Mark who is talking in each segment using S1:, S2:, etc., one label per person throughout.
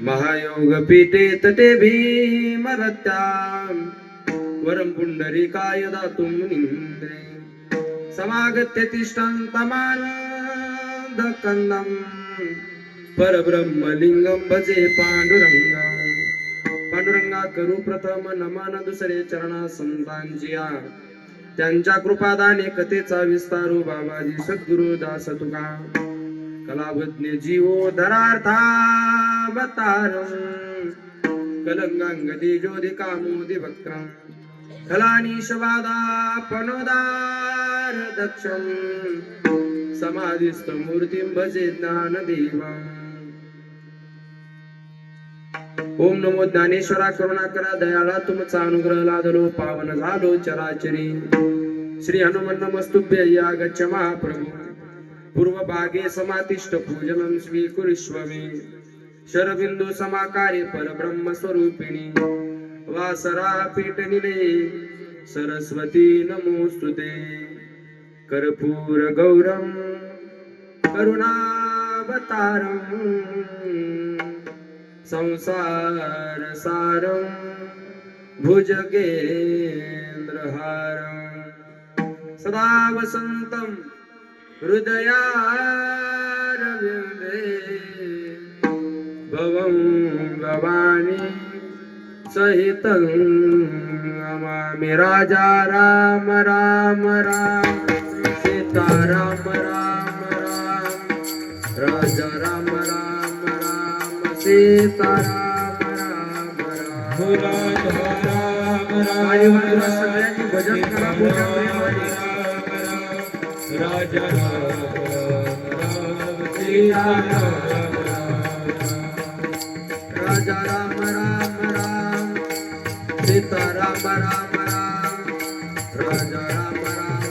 S1: महायोग पीठे तटे भीमरत्या वरं पुंडरीकाय दातुं मुनीन्द्रे समागत्य तिष्ठन्तमानन्दकन्दं परब्रह्मलिंगं भजे पांडुरंगं पांडुरंगा करू प्रथम नमन दुसरे चरणा संतांचिया त्यांच्या कृपादाने कथेचा विस्तारू बाबाजी सद्गुरु दास तुका कलावज्ञ जीवो धरार्थावतारं कलंगांगदी ज्योतिकामोदि वक्रं कलानीशवादापनोदार दक्षं समाधिस्थ मूर्तिं भजे ज्ञानदेवम् ओम नमो ज्ञानेश्वरा करुणाकरा दयाळा तुमचा अनुग्रह लादलो पावन झालो चराचरी श्री हनुमान नमस्तुभ्य या गच्छ महाप्रभु पूर्व भागे समातिष्ठ पूजनं स्वीकुरुष्व मे शरबिंदू समाकारे परब्रह्म स्वरूपिणी वासरा पीठनिले सरस्वती नमोस्तुते कर्पूर गौरम करुणावतारम संसार सारं भुजगेन्द्रहारं सदा वसन्तं हृदयारविन्दे भवं भवानी सहितं नमामि राजा राम राम राम सीता राम राम राम राजा राम राम सीता राम राम राम राम सगळ्यांनी भजन करा राजा राम राम राम सीता राम राम राम राजा राम राम राम सीता राम राम राम राम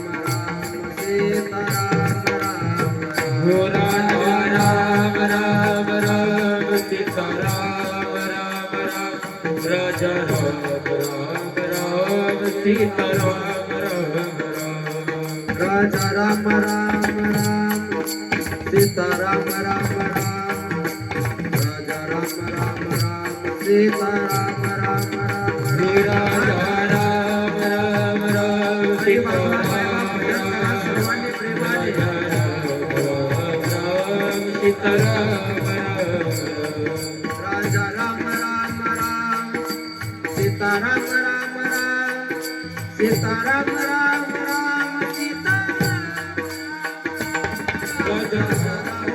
S1: राम सीता राम राम राम राजा राम राम राम सीता राम राम राजा राम राम राम सीता राम राम राम राजा राम राम राम सीता राम राम राम राजा राम राम राम सीता राम राम सीता राम राजा राम राम राम सीता राम राम राम सीता राम राम राम सीता राजा राम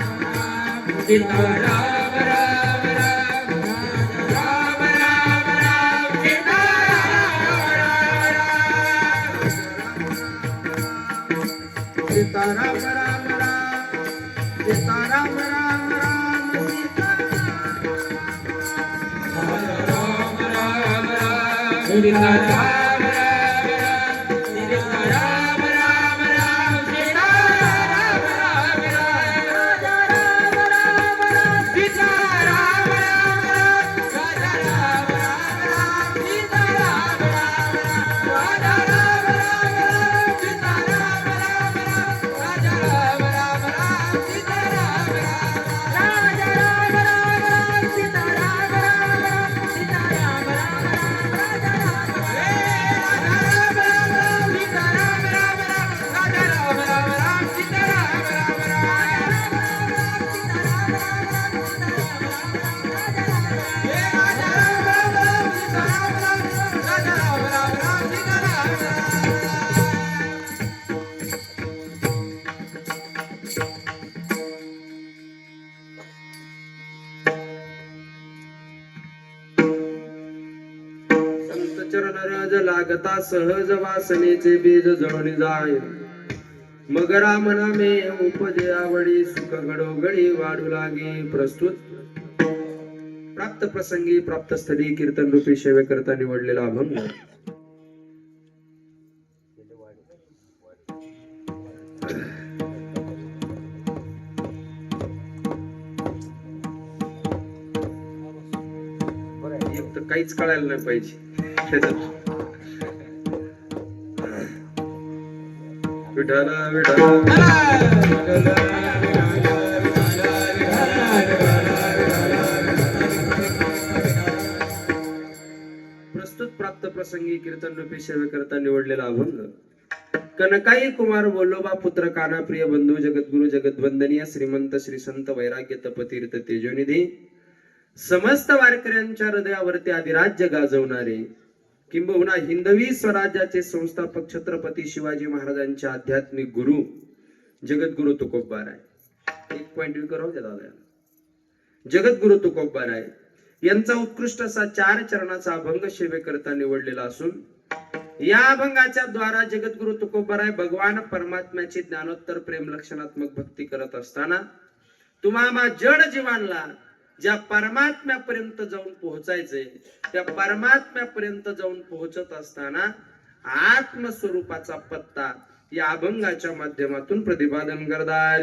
S1: राम सीता राम राम राम राम राम राम सीता सीता राम राम राम सीता राम राम राम सीता राम राम राम सीता राम राम राम राम सीता राम राम राम सीता राम राम राजा राम राम राम सीता राम राम राजा राम राम सीता राम राम राजा राम राम सीता राम राजा राम राम सीता राम सीता राम राजा राम सीता राम राजा राम सीता संत चरण रज लागता सहज वासनेचे बीज जळून जाय मगरा मना मे उपजे आवडी सुख घडोघडी वाढू लागे. प्रस्तुत प्राप्त प्रसंगी प्राप्त स्थळी कीर्तन रूपी सेवे करता निवडलेला अभंग. एक तर काहीच कळायला नाही पाहिजे. विठ्ठल विठ्ठल प्रस्तुत प्राप्त प्रसंगी कीर्तन रूपी सेवे करता निवडलेला अभंग. कनकाई कुमार बोलोबा पुत्र काना प्रिय बंधू जगद्गुरु जगद्वंदनीय श्रीमंत श्री संत वैराग्य तपतीर्थ तेजोनिधी समस्त वारकऱ्यांच्या हृदयावरती अधिराज्य गाजवणारे किंबहुना हिंदवी स्वराज्याचे संस्थापक छत्रपती शिवाजी महाराजांचे आध्यात्मिक गुरु जगद्गुरु तुकोबाराय. एक पॉइंट करावं त्या दादा. जगद्गुरु तुकोबाराय यांचा उत्कृष्ट असा 4 चरणाचा अभंग सेवे करता निवडलेला असून या अभंगाच्या द्वारा जगद्गुरु तुकोबाराय भगवान परमात्म्याची ज्ञानोत्तर प्रेम लक्षणात्मक भक्ती करत असताना तुम्हाला जड जीवांना ज्या परमात्म्यापर्यंत जाऊन पोहोचायचंय त्या परमात्म्यापर्यंत जाऊन पोहोचत असताना आत्मस्वरूपाचा पत्ता या अभंगाच्या माध्यमातून प्रतिपादन करतात.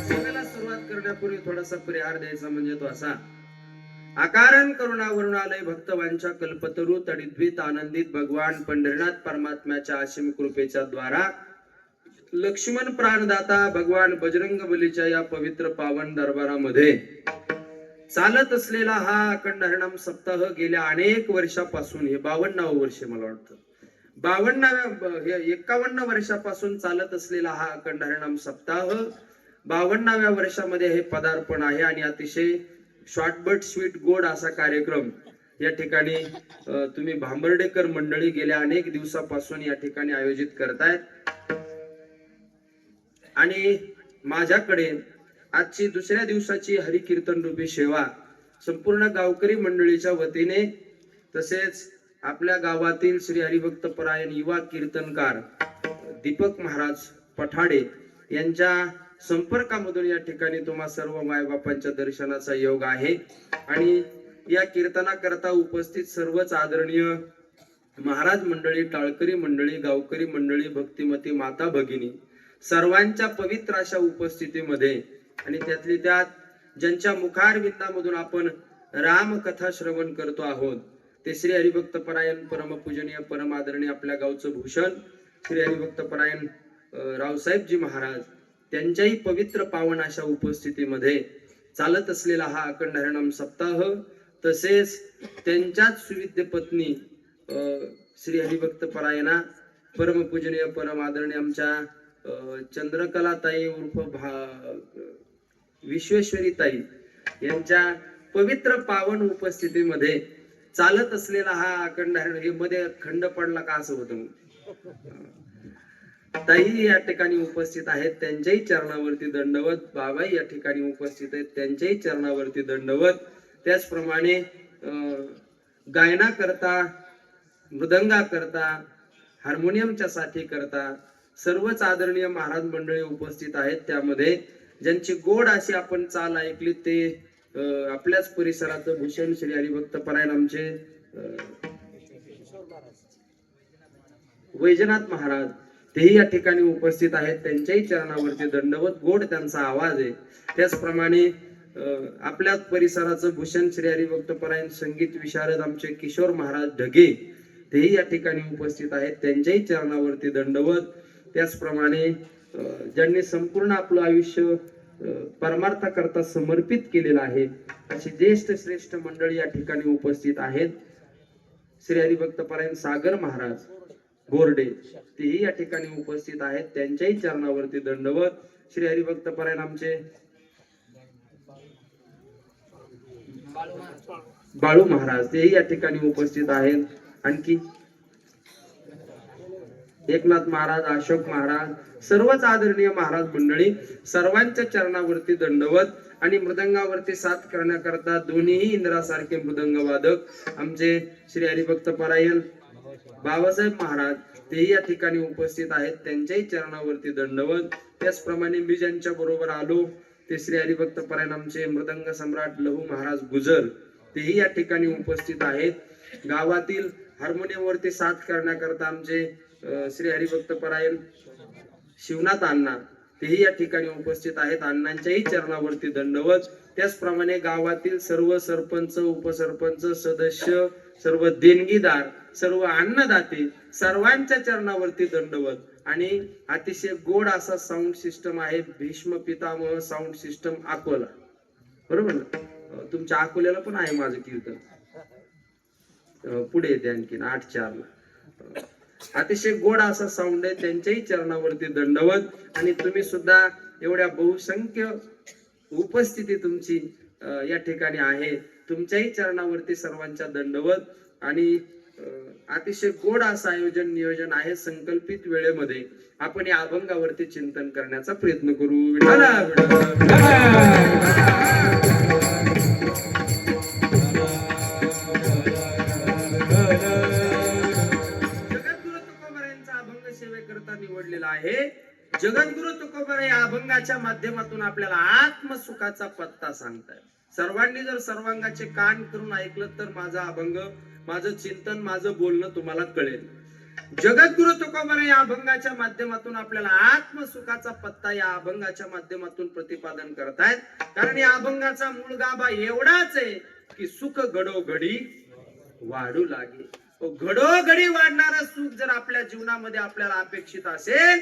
S1: सेवेला सुरुवात करण्यापूर्वी थोडासा परिहार द्यायचा म्हणजे तो असा. आकारण करुणा वरुणालय भक्तवांच्या कल्पतरू तडिद्वित आनंदित भगवान पंढरीनाथ परमात्म्याच्या असीम कृपेच्या द्वारा लक्ष्मण प्राणदाता भगवान बजरंग बलीच्या या पवित्र पावन दरबारामध्ये चालत असलेला हा अखंड हरिनाम सप्ताह गेल्या अनेक वर्षापासून, हे 52वे वर्ष मला वाटतं, 51 वर्षापासून चालत असलेला हा अखंड हरिनाम सप्ताह 52व्या वर्षामध्ये हे पदार्पण आहे. आणि अतिशय शॉर्ट बट स्वीट गोड असा कार्यक्रम या ठिकाणी तुम्ही भांबर्डेकर मंडळी गेल्या अनेक दिवसापासून या ठिकाणी आयोजित करतायत. आणि माझ्याकडे आजची दुसऱ्या दिवसाची हरिकीर्तन रूपी सेवा संपूर्ण गावकरी मंडळीच्या वतीने तसेच आपल्या गावातील श्री हरिभक्त परायण युवा कीर्तनकार दीपक महाराज पठाडे यांच्या संपर्कामधून या ठिकाणी तुम्हा सर्व मायबापांच्या दर्शनाचा योग आहे. आणि या कीर्तनाकरता उपस्थित सर्वच आदरणीय महाराज मंडळी, टाळकरी मंडळी, गावकरी मंडळी, भक्तिमती माता भगिनी सर्वांच्या पवित्र अशा उपस्थितीमध्ये आणि त्यातली त्यात ज्यांच्या मुखारविंदामधून आपण रामकथा श्रवण करतो आहोत ते श्री हरिभक्त परायण परमपूजनीय परम आदरणीय आपल्या गावचं भूषण श्री हरिभक्त परायण रावसाहेबजी महाराज त्यांच्याही पवित्र पावन अशा उपस्थितीमध्ये चालत असलेला हा अखंड हरिनाम सप्ताह तसेच त्यांच्याच सुविद्य पत्नी श्री हरिभक्त परायणा परमपूजनीय परम आदरणीय आमच्या चंद्रकलाताई उर्फ विश्वेश्वरी ताई यांच्या पवित्र पावन उपस्थितीमध्ये चालत असलेला हा अखंड हरिनाम, मध्ये खंड पडला का असं होतं, ताई या ठिकाणी उपस्थित आहेत त्यांच्याही चरणावरती दंडवत. बाबाई या ठिकाणी उपस्थित आहेत त्यांच्याही चरणावरती दंडवत. त्याचप्रमाणे गायना करता, मृदंगा करता, हार्मोनियमच्या साठी करता सर्वच आदरणीय महाराज मंडळी उपस्थित आहेत. त्यामध्ये ज्यांची गोड अशी आपण चाल ऐकली ते आपल्याच परिसराचं भूषण श्री हरिभक्त परायण आमचे वैजनाथ महाराज तेही या ठिकाणी उपस्थित आहेत त्यांच्याही चरणावरती दंडवत. गोड त्यांचा आवाज आहे. त्याचप्रमाणे आपल्या परिसराचं भूषण श्री हरिभक्त परायण संगीत विशारद आमचे किशोर महाराज ढगे तेही या ठिकाणी उपस्थित आहेत त्यांच्याही चरणावरती दंडवत. त्याचप्रमाणे ज्यांनी संपूर्ण आपलं आयुष्य परमार्थाकरता समर्पित केलेलं आहे अशी ज्येष्ठ श्रेष्ठ मंडळी या ठिकाणी उपस्थित आहेत. श्री हरिभक्त परायण सागर महाराज गोरडे तेही या ठिकाणी उपस्थित आहेत त्यांच्याही चरणावरती दंडवत. श्री हरिभक्त परायण आमचे बाळू महाराज तेही या ठिकाणी उपस्थित आहेत. आणखी एकनाथ महाराज, अशोक महाराज सर्वच आदरणीय महाराज मंडळी सर्वांच्या चरणावरती दंडवत. आणि मृदंगावरती साथ करण्याकरता दोन्ही इंद्रासारखे मृदंग वादक आमचे श्री हरिभक्त परायण बाबासाहेब महाराज तेही या ठिकाणी उपस्थित आहेत, त्यांच्याही चरणावरती दंडवत. त्याचप्रमाणे मी ज्यांच्या बरोबर आलो ते श्री हरिभक्त परायण आमचे मृदंग सम्राट लहू महाराज गुजर, तेही या ठिकाणी उपस्थित आहेत. गावातील हार्मोनियमवरती साथ करण्याकरता आमचे श्री हरिभक्त परायण शिवनाथ अण्णा, तेही या ठिकाणी उपस्थित आहेत. अण्णांच्याही चरणावरती दंडवत. त्याचप्रमाणे गावातील सर्व सरपंच, उपसरपंच, सदस्य, सर्व देणगीदार, सर्व अन्नदाते सर्वांच्या चरणावरती दंडवत. आणि अतिशय गोड असा साऊंड सिस्टम आहे, भीष्म पितामह साऊंड सिस्टम अकोला, बरोबर ना? तुमच्या अकोल्याला पण आहे माझं कीर्तन, पुढे येते आणखीन 8-4 ला. अतिशय गोड असा साऊंड आहे, त्यांच्याही चरणावरती दंडवत. आणि तुम्ही सुद्धा एवढ्या बहुसंख्य उपस्थिती तुमची या ठिकाणी आहे, तुमच्याही चरणावरती सर्वांच्या दंडवत. आणि अतिशय गोड असं आयोजन नियोजन आहे. संकल्पित वेळेमध्ये आपण या अभंगावरती चिंतन करण्याचा प्रयत्न करू. विठाला निवडलेला आहे. जगद्गुरु तुकोबा या अभंगाच्या माध्यमातून आपल्याला आत्मसुखाचा पत्ता सांगताय. सर्वांनी जर सर्वांगाचे कान करून ऐकलं तर माझा अभंग, माझं चिंतन, माझं बोलणं तुम्हाला कळेल. जगद्गुरु तुकोबा या अभंगाच्या माध्यमातून आपल्याला आत्मसुखाचा पत्ता या अभंगाच्या माध्यमातून प्रतिपादन करतायत. कारण या अभंगाचा मूळ गाभा एवढाच आहे की सुख घडोघडी वाढू लागे. घडोघडी वाढणारं सुख जर आपल्या जीवनामध्ये आपल्याला अपेक्षित असेल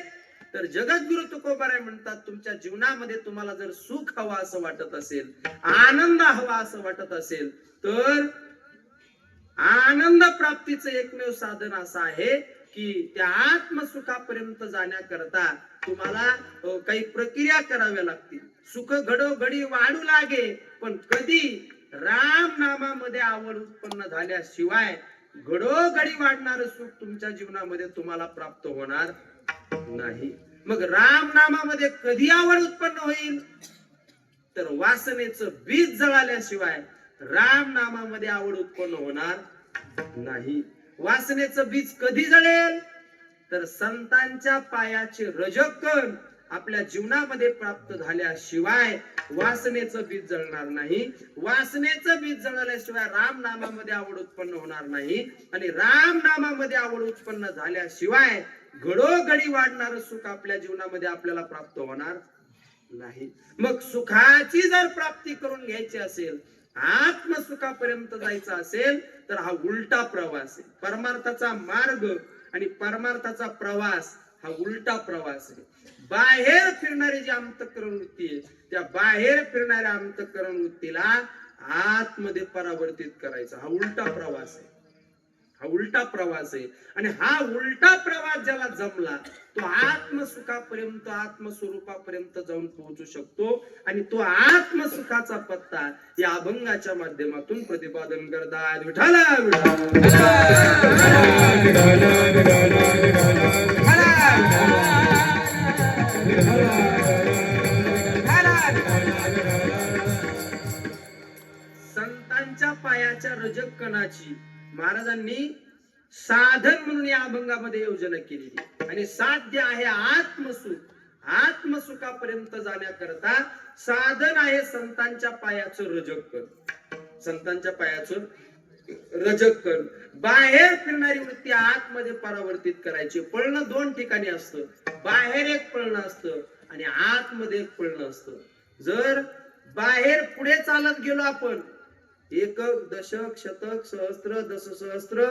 S1: तर जगद्गुरु तुकोबाराय म्हणतात, तुमच्या जीवनामध्ये तुम्हाला जर सुख हवा असं वाटत असेल, आनंद हवा असं वाटत असेल, तर आनंद प्राप्तीचं एकमेव साधन असं आहे की त्या आत्मसुखापर्यंत जाण्याकरता तुम्हाला काही प्रक्रिया कराव्या लागतील. सुख घडोघडी वाढू लागे, पण कधी राम नामामध्ये आवड उत्पन्न झाल्याशिवाय घडोघडी वाढणार सुख तुमच्या जीवनामध्ये तुम्हाला प्राप्त होणार नाही. मग राम नामामध्ये कधी आवड उत्पन्न होईल तर वासनेचं बीज जळाल्याशिवाय राम नामामध्ये आवड उत्पन्न होणार नाही. वासनेचं बीज कधी जळेल तर संतांच्या पायाचे रजकण आपल्या जीवनामध्ये प्राप्त झाल्याशिवाय वासनेचं बीज जळणार नाही. वासनेचं बीज जळाल्याशिवाय राम नामामध्ये आवड उत्पन्न होणार नाही. आणि राम नामामध्ये आवड उत्पन्न झाल्याशिवाय घडोघडी वाढणारं सुख आपल्या जीवनामध्ये आपल्याला प्राप्त होणार नाही. मग सुखाची जर प्राप्ती करून घ्यायची असेल, आत्मसुखापर्यंत जायचं असेल तर हा उलटा प्रवास आहे. परमार्थाचा मार्ग आणि परमार्थाचा प्रवास हा उलटा प्रवास आहे. बाहेर फिरणारी जी अंतःकरण वृत्ती आहे, त्या बाहेर फिरणाऱ्या अंतःकरण वृत्तीला आतमध्ये परावर्तित करायचा हा उलटा प्रवास आहे. हा उलटा प्रवास आहे. आणि हा उलटा प्रवास ज्याला जमला तो आत्मसुखापर्यंत, आत्मस्वरूपापर्यंत जाऊन पोहोचू शकतो. आणि तो आत्मसुखाचा पत्ता या अभंगाच्या माध्यमातून प्रतिपादन करतात. विठाला संतांच्या पायाच्या रजक कणाची महाराजांनी साधन म्हणून या अभंगामध्ये योजना केलेली. आणि साध्य आहे आत्मसुख. आत्मसुखापर्यंत जाण्याकरता साधन आहे संतांच्या पायाचं रजक कण. संतांच्या पायाचं रजक कण. बाहेर फिरणारी वृत्ती आतमध्ये परावर्तित करायची. पळणं 2 ठिकाणी असतं. बाहेर एक पळणं असतं आणि आतमध्ये एक पळणं असतं. जर बाहेर पुढे चालत गेलो आपण, एकक, दशक, शतक, सहस्त्र, दशसहस्त्र,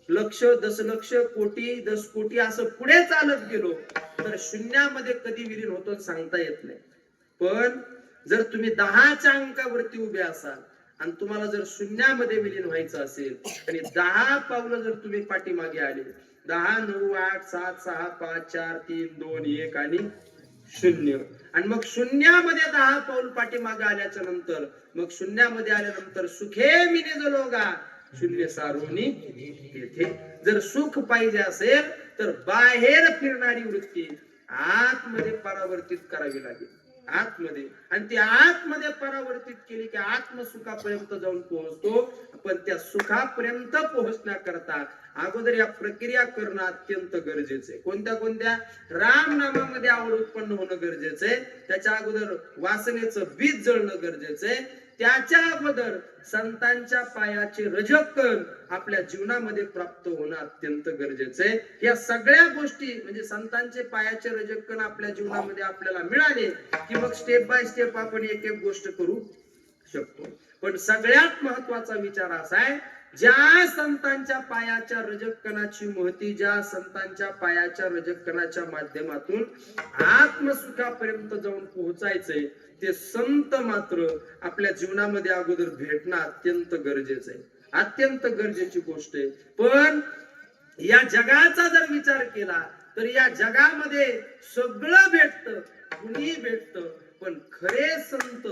S1: लक्ष, दशलक्ष, कोटी, 10 कोटी असं पुढे चालत गेलो तर शून्यामध्ये कधी विलीन होतो सांगता येत नाही. पण जर तुम्ही 10च्या अंकावरती उभे असाल आणि तुम्हाला जर शून्यामध्ये विलीन व्हायचं असेल आणि 10 पावलं जर तुम्ही पाठीमागे आले, 10, 9, 8, 7, 6, 5, 4, 3, 2, 1 आणि 0, आणि मग शून्यामध्ये 10 पाऊल पाठीमागे आल्याच्या नंतर, मग शून्यामध्ये आल्यानंतर सुखे मी निजलोगा शून्य सारोनी येथे. जर सुख पाहिजे असेल तर बाहेर फिरणारी वृत्ती आतमध्ये परावर्तित करावी लागेल. आतमध्ये, आणि ती आतमध्ये परावर्तित केली की आत्मसुखापर्यंत जाऊन पोहोचतो. पण त्या सुखापर्यंत पोहोचण्याकरता अगोदर या प्रक्रिया करणं अत्यंत गरजेचं आहे. कोणत्या कोणत्या? राम नामामध्ये आवड उत्पन्न होणं गरजेचं आहे, त्याच्या अगोदर वासनेचं बीज जळणं गरजेचं आहे, त्याच्या अगोदर संतांच्या पायाचे रजकण आपल्या जीवनामध्ये प्राप्त होणं अत्यंत गरजेचं आहे. या सगळ्या गोष्टी म्हणजे संतांचे पायाचे रजकण आपल्या जीवनामध्ये आपल्याला मिळाले की मग स्टेप बाय स्टेप आपण एक एक गोष्ट करू शकतो. पण सगळ्यात महत्वाचा विचार असा आहे, ज्या संतांच्या पायाच्या रजकणाची महती, ज्या संतांच्या पायाच्या रजकणाच्या माध्यमातून आत्मसुखापर्यंत जाऊन पोहोचायचंय, ते संत मात्र आपल्या जीवनामध्ये अगोदर भेटणं अत्यंत गरजेचं आहे, अत्यंत गरजेची गोष्ट आहे. पण या जगाचा जर विचार केला तर या जगामध्ये सगळं भेटतं, कुणी भेटतं, पण खरे संत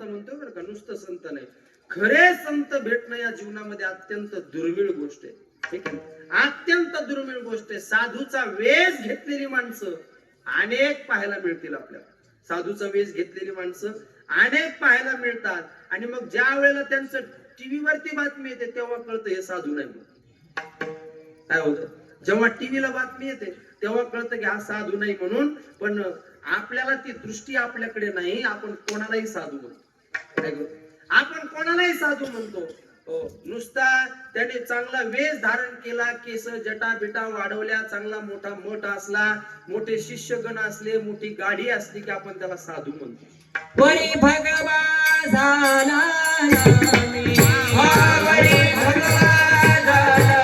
S1: म्हणतो बरं का, नुसतं संत नाही, खरे संत भेटणं या जीवनामध्ये अत्यंत दुर्मिळ गोष्ट आहे. ठीक आहे, अत्यंत दुर्मिळ गोष्ट आहे. साधूचा वेश घेतलेली माणसं अनेक पाहायला मिळतील आपल्याला, साधूचा वेश घेतलेली माणसं अनेक पाहायला मिळतात. आणि मग ज्या वेळेला त्यांचं टीव्ही वरती बातमी येते तेव्हा कळतं हे साधू नाही. काय होतं, जेव्हा टीव्हीला बातमी येते तेव्हा कळतं की हा साधू नाही म्हणून. पण आपल्याला ती दृष्टी आपल्याकडे नाही, आपण कोणालाही साधू म्हणतो, आपण कोणालाही साधू म्हणतो. नुसता त्याने चांगला वेश धारण केला, केस जटा बिटा वाढवल्या, चांगला मोठा मठ असला, मोठे शिष्यगण असले, मोठी गाडी असली की आपण त्याला साधू म्हणतो.
S2: वरी भगवा झाला नामे, वरी भगवा झाला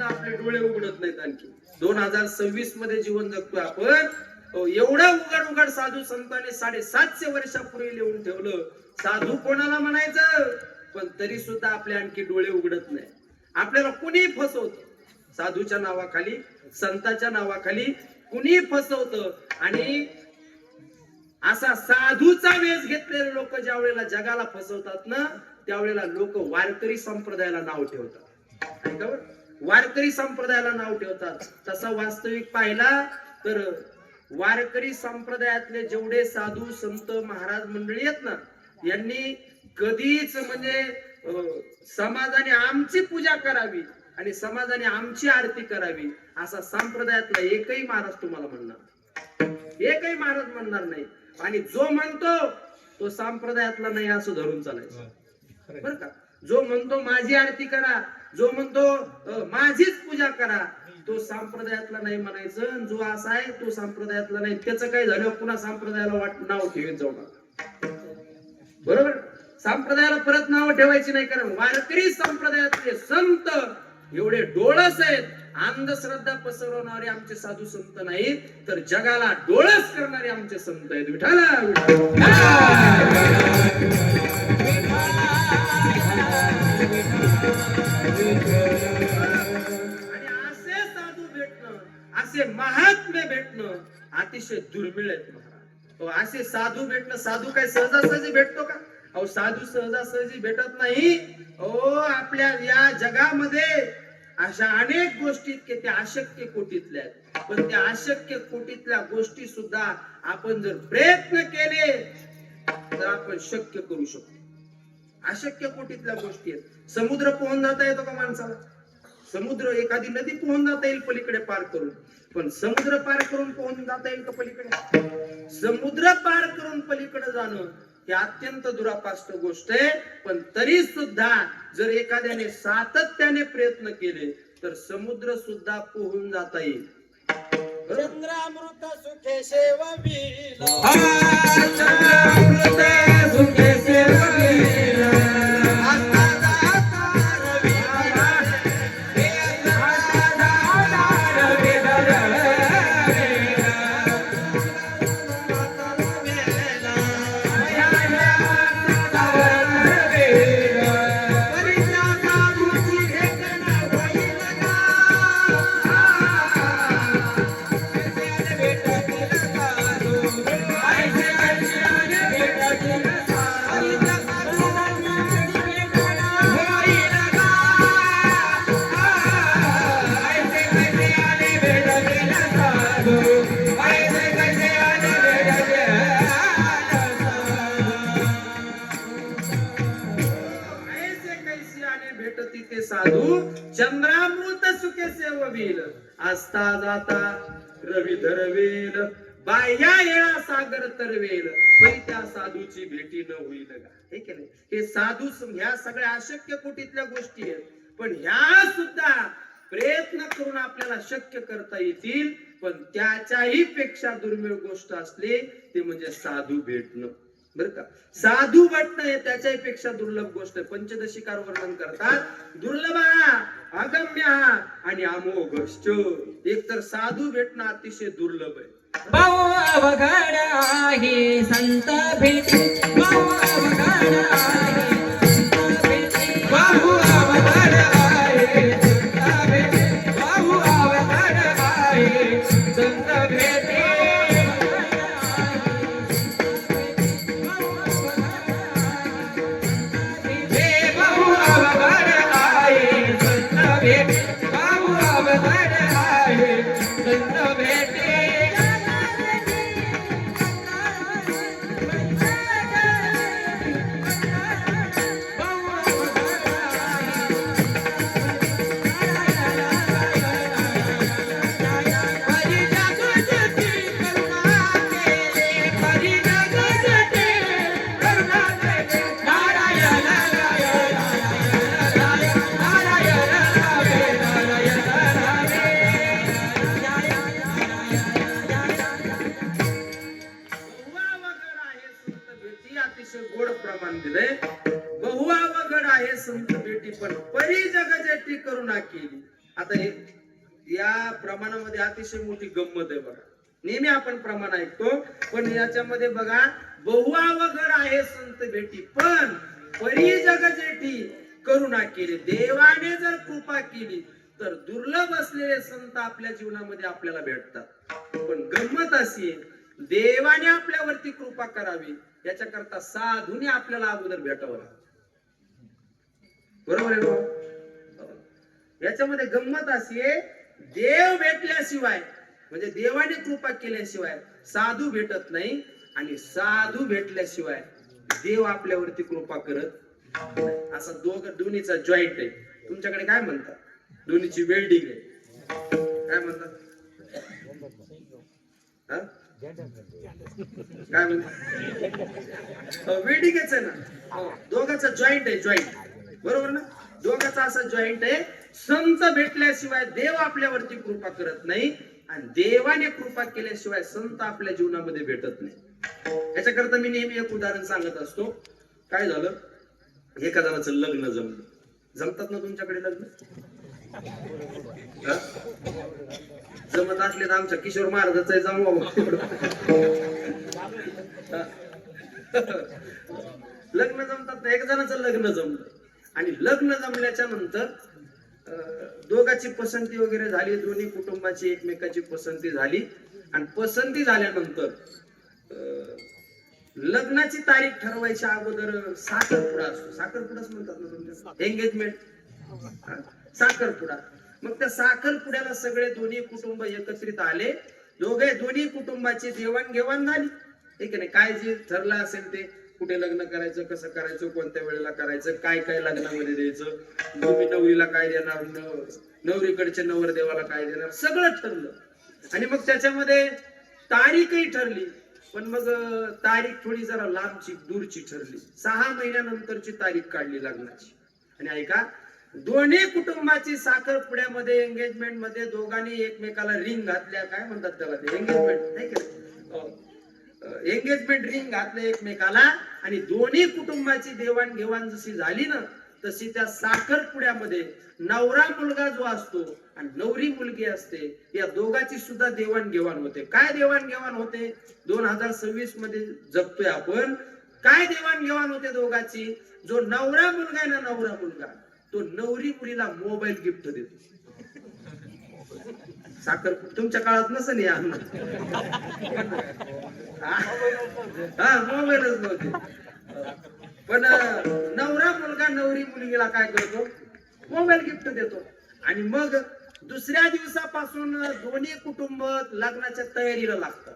S1: आपले डोळे उघडत नाहीत. आणखी 2026 मध्ये जीवन जगतोय आपण. एवढं उघड साधू संतांनी 750 वर्षापूर्वी लिहून ठेवलं. साधू कोणाला म्हणायचं, पण तरी सुद्धा आपले आणखी डोळे उघडत नाही. आपल्याला कुणी फसवत, साधूच्या नावाखाली, संतांच्या नावाखाली कुणी फसवत. आणि असा साधूचा वेश घेतलेले लोक ज्या वेळेला जगाला फसवतात ना, त्यावेळेला लोक वारकरी संप्रदायाला नाव ठेवतात. वारकरी संप्रदायाला नाव ठेवतात. तसा वास्तविक पाहिला तर वारकरी संप्रदायातले जेवढे साधू संत महाराज मंडळी आहेत ना, यांनी कधीच म्हणजे समाजाने आमची पूजा करावी आणि समाजाने आमची आरती करावी असा संप्रदायातला एकही महाराज तुम्हाला म्हणणार, एकही महाराज म्हणणार नाही. आणि जो म्हणतो तो संप्रदायातला नाही असं धरून चालायचं, बरं का. जो म्हणतो माझी आरती करा, जो म्हणतो माझीच पूजा करा, तो संप्रदायातला नाही म्हणायचं. जो असा आहे तो संप्रदायातला नाही. त्याचं काय झालं, पुन्हा संप्रदायाला नाव ठेवत जाऊ नका, बरोबर. संप्रदायाला परत नाव ठेवायची नाही. कारण वारकरी संप्रदायातले संत एवढे डोळस आहेत. अंधश्रद्धा पसरवणारे आमचे साधू संत नाहीत, तर जगाला डोळस करणारे आमचे संत आहेत. विठाला आणि असे साधू भेटणं, असे महात्मे भेटणं अतिशय दुर्मिळ आहेत महाराज. असे साधू भेटणं, साधू काय सहजासहजी भेटतो का? अहो साधू सहजासहजी भेटत नाही. आपल्या या जगामध्ये अशा अनेक गोष्टी की त्या अशक्य कोटीतल्या आहेत. पण त्या अशक्य कोटीतल्या गोष्टी सुद्धा आपण जर प्रयत्न केले तर आपण शक्य करू शकतो. अशक्य कोटीतल्या गोष्टी आहेत. समुद्र पोहून जाता येतो का माणसाला? समुद्र, एखादी नदी पोहून जाता येईल पलीकडे पार करून, पण समुद्र पार करून पोहून जाता येईल का पलीकडे? समुद्र पार करून पलीकडे जाणं ही अत्यंत दुरापास्त गोष्ट आहे. पण तरी सुद्धा जर एखाद्याने सातत्याने प्रयत्न केले तर समुद्र सुद्धा पोहून जाता येईल.
S3: चंद्रामृत सुखे सेववील
S2: चंद्रामृत सुखे सेववील
S3: आता जाता रविवार
S1: ऐसे कैसी आने भेटती ते साधू चंद्रामृत सुखे सेववील असता जाता रवी धरवेल बाह्या येळा सागर तरवेल पण त्या साधूची भेटी न होईल का? हे की नाही? हे साधू ह्या सगळ्या अशक्य कोटीतल्या गोष्टी आहेत, पण ह्या सुद्धा प्रयत्न करून आपल्याला शक्य करता येतील. पण त्याच्याही पेक्षा दुर्मिळ गोष्ट असली ते म्हणजे साधू भेटणं. बर का? साधू भेटणं हे त्याच्याही पेक्षा दुर्लभ गोष्ट आहे. पंचदशिकार वर्णन करतात दुर्लभ अगम्य आणि अमोघश्च. एक तर साधू भेटणं अतिशय दुर्लभ आहे.
S2: भाऊ अवघड आहे संत भेटी, भाऊ अवघड आहे संत भेटी, भाऊ अवघड आहे संत भेटी, भाऊ अवघड आहे संत भेटी. हे भाऊ अवघड आहे संत भेटी, भाऊ अवघड आहे संत भेटी.
S1: बहुवावगड आहे संत भेटी अतिशय गोड प्रमाण दिलंय. बहुवावगड आहे संत भेटी पण परी जगजेटी करुणा केली. आता हे या प्रमाणामध्ये अतिशय मोठी गंमत आहे बघा. नेहमी आपण प्रमाण ऐकतो पण याच्यामध्ये बघा बहुवावगड आहे संत भेटी पण परी जगजेटी करुणा केली. देवाने जर कृपा केली तर दुर्लभ असलेले संत आपल्या जीवनामध्ये आपल्याला भेटतात. पण गंमत अशी आहे देवाने आपल्यावरती कृपा करावी याच्याकरता साधूने आपल्याला अगोदर भेटावं लागतं. बरोबर आहे बा? याच्यामध्ये गंमत अशी आहे देव भेटल्याशिवाय म्हणजे देवाने कृपा केल्याशिवाय साधू भेटत नाही आणि साधू भेटल्याशिवाय देव आपल्यावरती कृपा करत नाही. असा दोन्हीचा जॉईंट आहे. तुमच्याकडे काय म्हणतात? दोन्हीची वेल्डिंग आहे. काय म्हणतात? हा? काय म्हणतात? वेल्डिंगच आहे ना. दोघांचा जॉईंट आहे. जॉईंट बरोबर ना? दोघांचा असा जॉईंट आहे. संत भेटल्याशिवाय देव आपल्यावरती कृपा करत नाही आणि देवाने कृपा केल्याशिवाय संत आपल्या जीवनामध्ये भेटत नाही. याच्याकरता मी नेहमी एक उदाहरण सांगत असतो. काय झालं? एका जणाचं लग्न जमलं. जमतात ना तुमच्याकडे लग्न? हा? जमत असले तर आमच्या किशोर महाराजाचं जमवा. लग्न जमतात ना. एक जणाचं लग्न जमलं आणि लग्न जमल्याच्या नंतर दोघांची पसंती वगैरे झाली. दोन्ही कुटुंबाची एकमेकाची पसंती झाली आणि पसंती झाल्यानंतर लग्नाची तारीख ठरवायच्या अगोदर साखरपुडा असतो. साखरपुडाच म्हणतात ना तुमच्या? एंगेजमेंट, साखरपुडा. मग त्या साखरपुड्याला सगळे दोन्ही कुटुंब एकत्रित आले. दोन्ही कुटुंबाची देवाणघेवाण झाली. ठीक आहे. काय जे ठरलं असेल ते कुठे लग्न करायचं, कसं करायचं, कोणत्या वेळेला करायचं, काय काय लग्नामध्ये द्यायचं, तुम्ही नवरीला काय देणार, नवरीकडच्या नवरदेवाला काय देणार, सगळं ठरलं. आणि मग त्याच्यामध्ये तारीखही ठरली. पण मग तारीख थोडी जरा लांबची दूरची ठरली. 6 महिन्यानंतरची तारीख काढली लग्नाची. आणि ऐका, दोन्ही कुटुंबाची साखरपुड्यामध्ये एंगेजमेंट मध्ये दोघांनी एकमेकाला रिंग घातल्या. काय म्हणतात त्याला, ते एंगेजमेंट नाही का, एंगेजमेंट रिंग घातले एकमेकाला. आणि दोन्ही कुटुंबाची देवाणघेवाण जशी झाली ना, तशी त्या साखरपुड्यामध्ये नवरा मुलगा जो असतो आणि नवरी मुलगी असते, या दोघांची सुद्धा देवाणघेवाण होते. काय देवाणघेवाण होते? 2026 मध्ये जगतोय आपण. काय देवाणघेवाण होते दोघांची? जो नवरा मुलगा आहे ना, नवरा मुलगा, तो नवरी मुलीला मोबाईल गिफ्ट देतो. साखर तुमच्या काळात नसेल या, हा मोबाईलच नव्हते. पण नवरा मुलगा नवरी मुलगीला काय करतो? मोबाईल गिफ्ट देतो. आणि मग दुसऱ्या दिवसापासून दोन्ही कुटुंब लग्नाच्या तयारीला लागतात.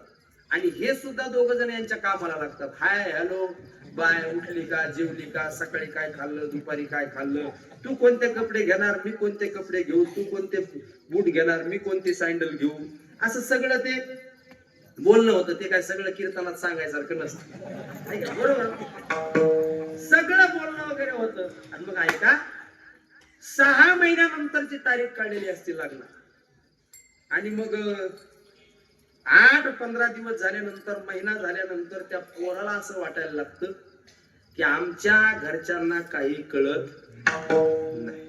S1: आणि हे सुद्धा दोघ जण यांच्या कामाला लागतात. हाय हॅलो बाय, उठली का, जेवली का, सकाळी काय खाल्लं, दुपारी काय खाल्लं, तू कोणते कपडे घेणार, मी कोणते कपडे घेऊ, तू कोणते बूट घेणार, मी कोणती सँडल घेऊ, असं सगळं ते बोलणं होतं. ते काय सगळं कीर्तनात सांगायसारखं नसतं, बरोबर? सगळं बोलणं वगैरे होतं. आणि मग ऐका, 6 महिन्यानंतरची तारीख काढलेली असते लग्न. आणि मग 8-15 दिवस झाल्यानंतर, महिना झाल्यानंतर त्या पोराला असं वाटायला लागतं की आमच्या घरच्यांना काही कळत नाही.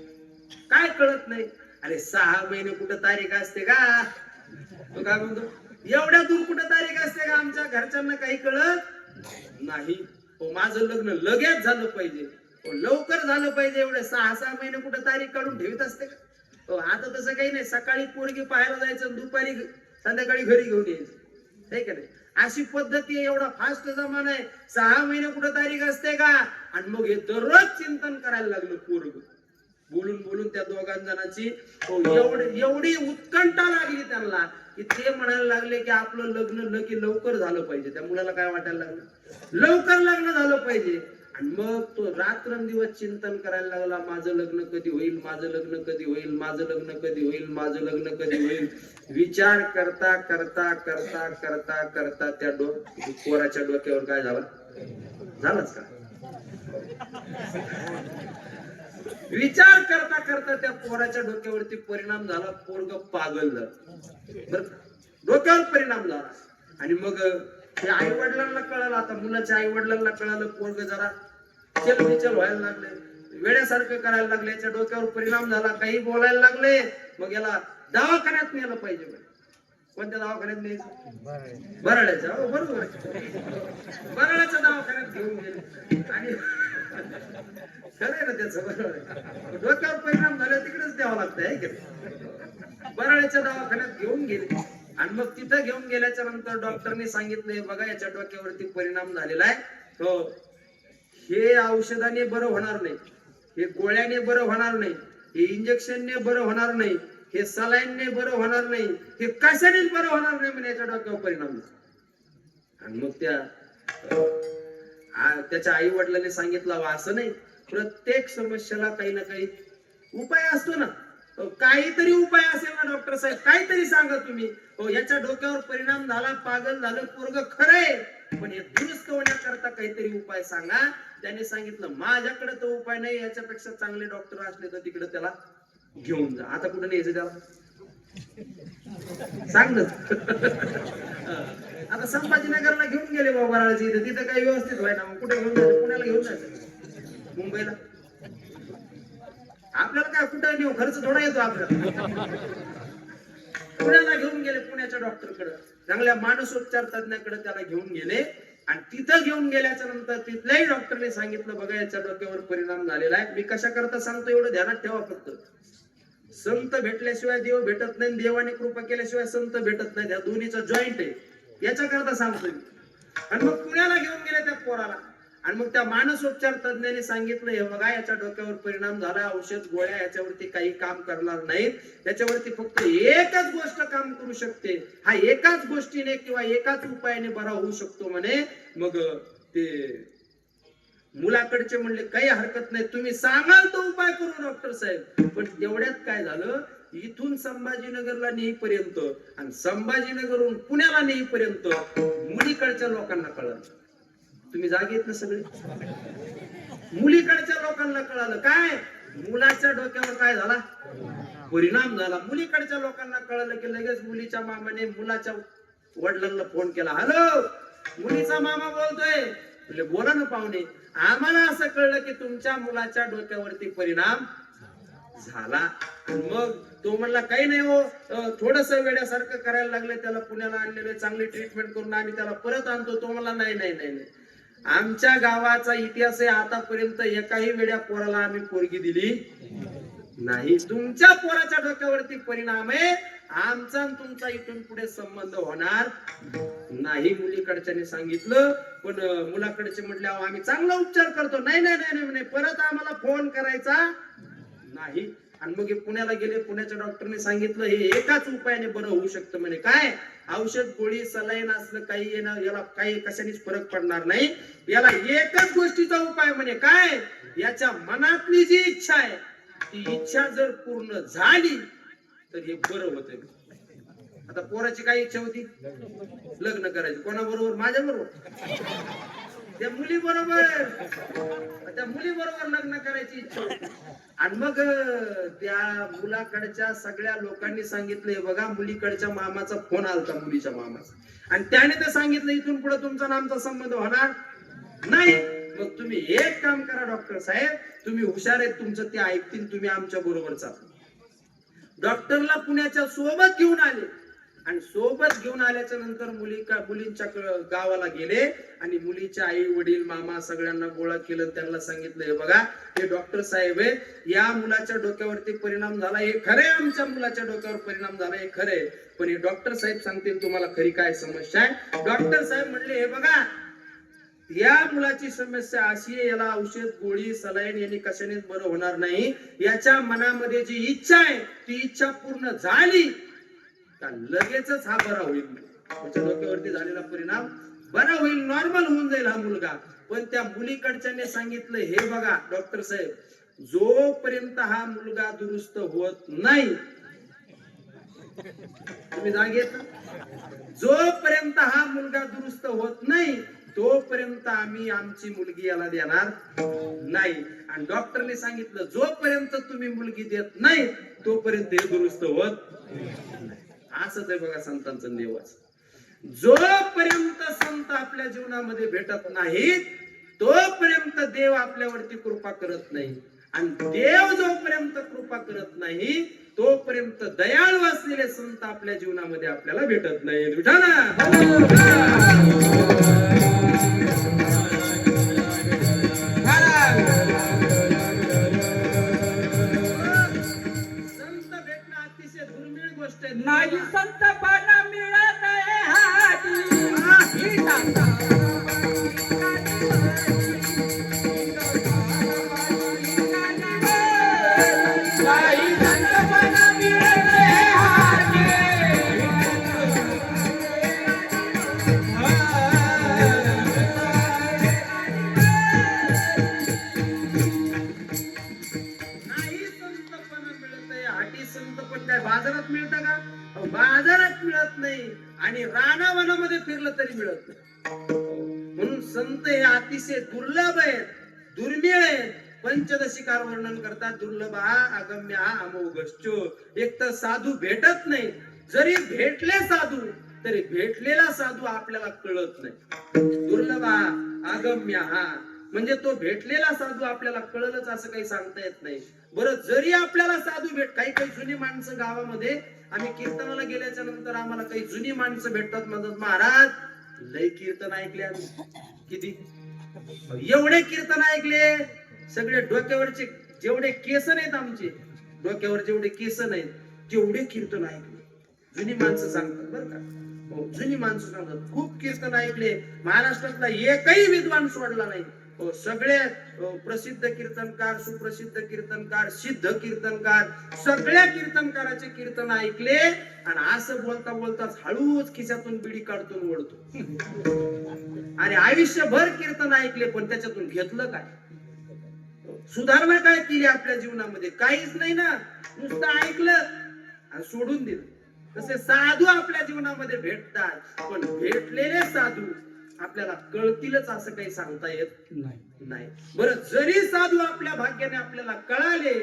S1: काय कळत नाही? अरे 6 महिने कुठं तारीख असते का? तो काय म्हणतो, एवढ्या दूर कुठं तारीख असते का? आमच्या घरच्यांना काही कळत नाही. माझं लग्न लगेच झालं पाहिजे, लवकर झालं पाहिजे. एवढे 6 महिने कुठं तारीख काढून ठेवत असते का? आता तसं काही नाही. सकाळी पोरगी पाहायला जायचं, दुपारी संध्याकाळी घरी घेऊन यायचं, नाही का नाही? अशी पद्धती आहे. एवढा फास्ट जमाना आहे. 6 महिने कुठं तारीख असते का? आणि मग हे दररोज चिंतन करायला लागलं पोरग. बोलून बोलून त्या दोघां जणांची एवढी उत्कंठा लागली त्यांना की ते म्हणायला लागले की आपलं लग्न लवकर झालं पाहिजे. त्या मुलाला काय वाटायला लागलं, लवकर लग्न झालं पाहिजे. आणि मग तो रात्रंदिवस चिंतन करायला लागला, माझं लग्न कधी होईल, माझं लग्न कधी होईल, माझं लग्न कधी होईल, माझं लग्न कधी होईल. विचार करता करता करता करता करता त्या पोराच्या डोक्यावर काय झाला, झालाच का? विचार करता करता त्या पोराच्या डोक्यावरती परिणाम झाला. पोरग पागल झालं, डोक्यावर परिणाम झाला. आणि मग ते आई वडिलांना कळालं. आता मुलाच्या आई वडिलांना कळालं, पोरग जरा चलबिचल व्हायला लागले, वेड्यासारखं करायला लागले, याच्या डोक्यावर परिणाम झाला, काही बोलायला लागले. मग याला दवाखान्यात नेलं पाहिजे. कोणत्या दवाखान्यात न्यायचं? बराड्याच्या. बरोबर, बराड्याच्या दवाखान्यात घेऊन गेले. आणि खरंय ना त्याचं, बरोबर, डोक्यावर परिणाम झाला तिकडेच द्यावं लागतंय की. बराड्याच्या दवाखान्यात घेऊन गेले. आणि मग तिथं घेऊन गेल्याच्या नंतर डॉक्टरने सांगितलं, बघा याच्या डोक्यावरती परिणाम झालेला आहे, तो हे औषधाने बरं होणार नाही, हे गोळ्याने बरं होणार नाही, हे इंजेक्शनने बरं होणार नाही, हे सलाईनने बरं होणार नाही, हे कशाने बरं होणार नाही, म्हणजे याच्या डोक्यावर परिणाम झाला. आणि मग त्याच्या आई वडिलांनी सांगितलं, असं नाही, प्रत्येक समस्येला काही ना काही उपाय असतो ना, काहीतरी उपाय असेल ना डॉक्टर साहेब, काहीतरी सांगा तुम्ही. याच्या डोक्यावर परिणाम झाला, पागल झालं पोरग, खरंय, पण हे दुरुस्त होण्याकरता काहीतरी उपाय सांगा. त्याने सांगितलं, माझ्याकडे तो उपाय नाही, याच्यापेक्षा चांगले डॉक्टर असले तर तिकडे त्याला घेऊन जा. आता कुठे न्यायचं त्याला, सांग ना. आता संभाजीनगरला घेऊन गेले बाबा, बराळाची इथं, तिथं काही व्यवस्थित व्हायना, मग कुठे घेऊन जायचं? पुण्याला घेऊन जायचं, मुंबईला. आपल्याला काय कुठं नेऊ, खर्च थोडा येतो आपल्याला. पुण्याला घेऊन गेले, पुण्याच्या डॉक्टरकडे, चांगल्या मानसोपचार तज्ञाकडे त्याला घेऊन गेले. आणि तिथं घेऊन गेल्याच्या नंतर तिथल्याही डॉक्टरने सांगितलं, बघा याच्या डोक्यावर परिणाम झालेला आहे. मी कशा करता सांगतो एवढं ध्यानात ठेवा फक्त. संत भेटल्याशिवाय देव भेटत नाही, देवाने कृपा केल्याशिवाय संत भेटत नाही. या दोन्हीचा जॉईंट आहे, याच्या करता सांगतोय मी. आणि मग पुण्याला घेऊन गेले त्या पोराला. आणि मग त्या मानसोपचार तज्ञाने सांगितलं, हे बघा याच्या डोक्यावर परिणाम झाला, औषध गोळ्या याच्यावरती काही काम करणार नाहीत, त्याच्यावरती फक्त एकच गोष्ट काम करू शकते, हा एकाच गोष्टीने किंवा एकाच उपायाने बरा होऊ शकतो म्हणे. मग ते मुलाकडचे म्हणले काही हरकत नाही, तुम्ही सांगाल तो उपाय करू डॉक्टर साहेब. पण तेवढ्यात काय झालं, इथून संभाजीनगरला नेईपर्यंत आणि संभाजीनगरहून पुण्याला नेईपर्यंत मुलीकडच्या लोकांना कळलं. तुम्ही जागे आहेत ना सगळे? मुलीकडच्या लोकांना कळालं काय, मुलाच्या डोक्यावर काय झाला परिणाम झाला. मुलीकडच्या लोकांना कळलं की लगेच मुलीच्या मामाने मुलाच्या वडिलांना फोन केला. हॅलो, मुलीचा मामा बोलतोय. म्हणजे बोला ना पाहुणे, आम्हाला असं कळलं की तुमच्या मुलाच्या डोक्यावरती परिणाम झाला. मग तो म्हणला काही नाही हो, थोडस वेड्यासारखं करायला लागले, त्याला पुण्याला आणलेलं, चांगली ट्रीटमेंट करून आम्ही त्याला परत आणतो. तो म्हणला नाही नाही नाही नाही, आमच्या गावाचा इतिहास आहे, आतापर्यंत एकाही वेड्या पोराला आम्ही पोरगी दिली नाही. तुमच्या पोराच्या डोक्यावरती परिणाम आहे, आमचा आणि तुमचा इथून पुढे संबंध होणार नाही. मुलीकडच्याने सांगितलं, पण मुलाकडचे म्हटले आम्ही चांगला उपचार करतो. नाही नाही नाही नाही, परत आम्हाला फोन करायचा नाही. आणि मग हे पुण्याला गेले. पुण्याच्या डॉक्टरने सांगितलं हे एकाच उपायाने बरं होऊ शकतं म्हणे. काय, औषध गोळी सलाईन असलं काही येणं, याला काही कशानेच फरक पडणार नाही. याला एकच गोष्टीचा उपाय म्हणे. काय, याच्या मनातली जी इच्छा आहे ती इच्छा जर पूर्ण झाली तर हे बरं होतं. आता पोराची काय इच्छा होती, लग्न करायचं. कोणाबरोबर? माझ्या बरोबर, त्या मुली बरोबर. त्या मुली बरोबर लग्न करायची इच्छा होती. आणि मग त्या मुलाकडच्या सगळ्या लोकांनी सांगितलं, बघा मुलीकडच्या मामाचा फोन आलता, मुलीच्या मामाचा, आणि त्याने तर सांगितलं इथून पुढे तुमचा आणि आमचा संबंध होणार नाही. मग तुम्ही एक काम करा डॉक्टर साहेब, तुम्ही हुशार आहेत, तुमचं ते ऐकतील, तुम्ही आमच्या बरोबर चाला. डॉक्टरला पुण्याच्या सोबत घेऊन आले आणि सोबत घेऊन आल्याच्या नंतर मुलींच्या गावाला गेले आणि मुलीच्या आई वडील मामा सगळ्यांना गोळा केलं. त्यांना सांगितलं, हे बघा हे डॉक्टर साहेब आहे, या मुलाच्या डोक्यावरती परिणाम झाला, हे खरे, आमच्या मुलाच्या डोक्यावर परिणाम झाला, हे खरे, पण हे डॉक्टर साहेब सांगतील तुम्हाला खरी काय समस्या आहे. डॉक्टर साहेब म्हणले, हे बघा या मुलाची समस्या अशी आहे, याला औषध गोळी सलाईन यांनी कशानेच बरं होणार नाही. याच्या मनामध्ये जी इच्छा आहे ती इच्छा पूर्ण झाली का लगेचच हा बरा होईल. त्याच्या डोक्यावरती झालेला परिणाम बरा होईल, नॉर्मल होऊन जाईल हा मुलगा. पण त्या मुलीकडच्याने सांगितलं, हे बघा डॉक्टर साहेब, जोपर्यंत हा मुलगा दुरुस्त होत नाही, तुम्ही जागेत, जोपर्यंत हा मुलगा दुरुस्त होत नाही तोपर्यंत आम्ही आमची मुलगी याला देणार नाही. आणि डॉक्टरने सांगितलं, जोपर्यंत तुम्ही मुलगी देत नाही तोपर्यंत हे दुरुस्त होत नाही. असंच आहे बघा संतांचं देवाच. जोपर्यंत संत आपल्या जीवनामध्ये भेटत नाहीत तोपर्यंत देव आपल्यावरती कृपा करत नाही. आणि देव जोपर्यंत कृपा करत नाही तोपर्यंत दयाळू असलेले संत आपल्या जीवनामध्ये आपल्याला भेटत नाही. संत भेटणं अतिशय दुर्मिळ गोष्ट आहे.
S2: नाही संत पाना मिळत आहे हाती, ही सांगता नाही संत पाना मिळत आहे हाती.
S1: नाही संतपण मिळत आहे हाटी. संतपण काय बाजारात मिळतं का? बाजारात मिळत नाही आणि रानावनामध्ये फिरलं तरी मिळत नाही. म्हणून संत हे अतिशय दुर्लभ आहेत, दुर्मिळ आहेत. पंचदशिकार वर्णन करतात, दुर्लभ हा अगम्य हा अमोघश्चो. एक तर साधू भेटत नाही, जरी भेटले साधू तरी भेटलेला साधू आपल्याला कळत नाही. दुर्लभ हा अगम्य हा म्हणजे तो भेटलेला साधू आपल्याला कळलंच असं काही सांगता येत नाही. बरं, जरी आपल्याला साधू काही काही जुनी माणसं गावामध्ये, आम्ही कीर्तनाला गेल्याच्या नंतर आम्हाला काही जुनी माणसं भेटतात, म्हणतात महाराज लय कीर्तन ऐकले आम्ही. किती एवढे कीर्तन ऐकले, सगळे डोक्यावरचे जेवढे केसन आहेत, आमचे डोक्यावर जेवढे केसन आहेत तेवढे कीर्तन ऐकले. जुनी माणसं सांगतात बरं का, हो जुनी माणसं सांगतात खूप कीर्तन ऐकले. महाराष्ट्रातला एकही विद्वान सोडला नाही, सगळे प्रसिद्ध कीर्तनकार, सुप्रसिद्ध कीर्तनकार, सिद्ध कीर्तनकार, सगळ्या कीर्तनकाराचे कीर्तन ऐकले आणि असं बोलता बोलताच हळूच खिशातून बिडी काढतून ओढतो. आणि आयुष्यभर कीर्तन ऐकले पण त्याच्यातून घेतलं काय? सुधारणा काय केली आपल्या जीवनामध्ये? काहीच नाही ना, नुसतं ऐकलं आणि सोडून दिलं. तसे साधू आपल्या जीवनामध्ये भेटतात, पण भेटलेले साधू आपल्याला कळतीलच असं काही सांगता येत नाही. बरं, जरी साधू आपल्या भाग्याने आपल्याला कळाले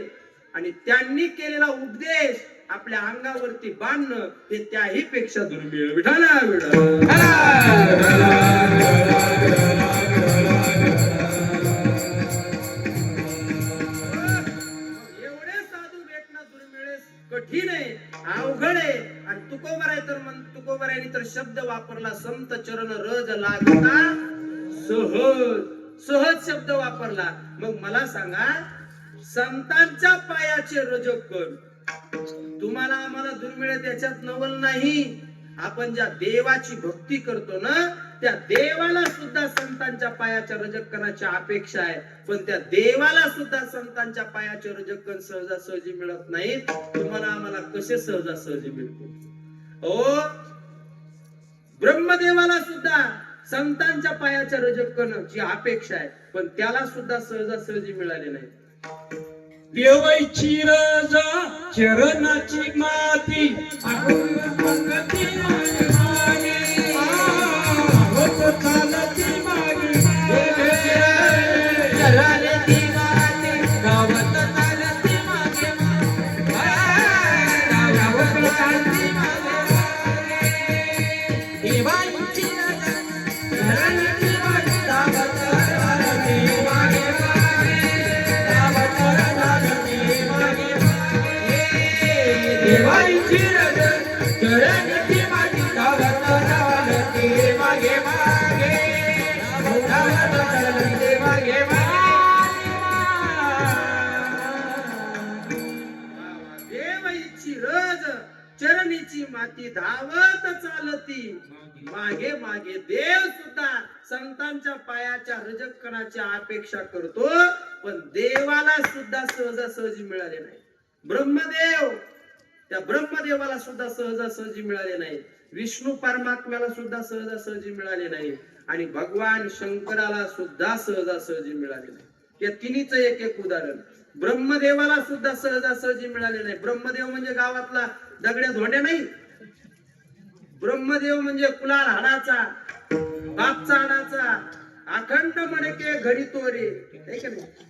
S1: आणि त्यांनी केलेला उपदेश आपल्या अंगावरती बांधणं हे त्याही पेक्षा दुर्मिळ. विठाला एवढे साधू भेटणं दुर्मिळ, कठीण आहे, अवघड आहे. आणि तुकोबराय तर तुकोबरायांनी तर शब्द वापरला, संत चरण रज लागता सहज. सहज शब्द वापरला. मग मला सांगा, संतांच्या पायाचे रजकण तुम्हाला आम्हाला दुर्मिळ त्याच्यात नवल नाही. आपण ज्या देवाची भक्ती करतो ना, त्या देवाला सुद्धा संतांच्या पायाच्या रजकणाची अपेक्षा आहे. पण त्या देवाला सुद्धा संतांच्या पायाचे रजकण सहजासहजी मिळत नाहीत. तुम्हाला आम्हाला कसे सहजासहजी मिळतील? ब्रह्मदेवाला सुद्धा संतांच्या पायाच्या रजकणाची अपेक्षा आहे, पण त्याला सुद्धा सहजासहजी मिळाले नाही.
S2: देवाची रजा चरणाची माती पंगती मागे होत चालती मागे चरणाची माती गावत चालती मागे गावत चालती मागे देवाची रजा चरणाची माती गावत चालती मागे देवाची रज चरणाची माती गावत चालती मागे मागे गावत चालती मागे
S1: देवाची रज चरणीची माती धावत चालती मागे मागे. देव सुद्धा संतांच्या पायाच्या रजकणाची अपेक्षा करतो, पण देवाला सुद्धा सहजासहजी मिळाले नाही. ब्रह्मदेव, त्या ब्रह्मदेवाला सुद्धा सहजासहजी मिळाले नाही. विष्णू परमात्म्याला सुद्धा सहजासहजी मिळाले नाही. आणि भगवान शंकराला सुद्धा सहजासहजी मिळाले नाही. या तिन्हीच एक एक उदाहरण. ब्रह्मदेवाला सुद्धा सहजासहजी मिळाले नाही. ब्रह्मदेव म्हणजे गावातला दगड्या धोंड्या नाही. ब्रह्मदेव म्हणजे कुलाल हाडाचा, बापचा हाडाचा, अखंड मडके घडी तोरे.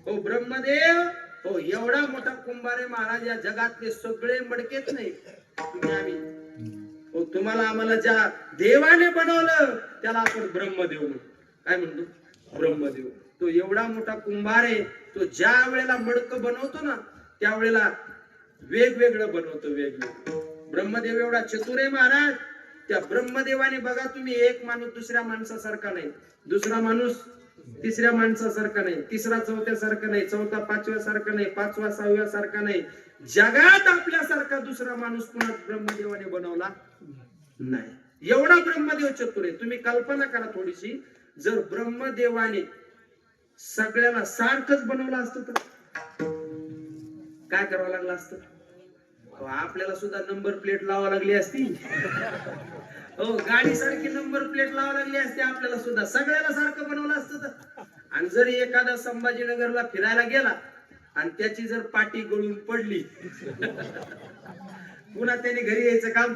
S1: हो ब्रह्मदेव, हो एवढा मोठा कुंभारे महाराज या जगातले सगळे मडकेच नाही. तुम्ही आम्ही हो, तुम्हाला आम्हाला ज्या देवाने बनवलं त्याला आपण ब्रह्मदेव म्हणतो. काय म्हणतो? ब्रह्मदेव. तो एवढा मोठा कुंभार आहे, तो ज्या वेळेला मडकं बनवतो ना त्यावेळेला वेगवेगळं बनवतो, वेगवेगळं. ब्रह्मदेव एवढा चतुर आहे महाराज. त्या ब्रह्मदेवाने बघा तुम्ही, एक माणूस दुसऱ्या माणसासारखा नाही, दुसरा माणूस तिसऱ्या माणसासारखा नाही, तिसरा चौथ्यासारखा नाही, चौथा पाचव्या सारखा नाही, पाचवा सहाव्या सारखा नाही. जगात आपल्यासारखा दुसरा माणूस पुन्हा ब्रह्मदेवाने बनवला नाही. एवढा ब्रह्मदेव चतुर आहे. तुम्ही कल्पना करा थोडीशी, जर ब्रह्मदेवाने सगळ्याला सारखंच बनवलं असतं तर काय करावं लागलं असतं? आपल्याला सुद्धा नंबर प्लेट लावा लागली असती. हो, गाडी सारखी नंबर प्लेट लावा लागली असते आपल्याला सुद्धा. सगळ्याला सारखं बनवलं असतं तर. आणि जर एखादा संभाजीनगरला फिरायला गेला आणि त्याची जर पाटी गळून पडली पुन्हा त्याने घरी यायचं काम.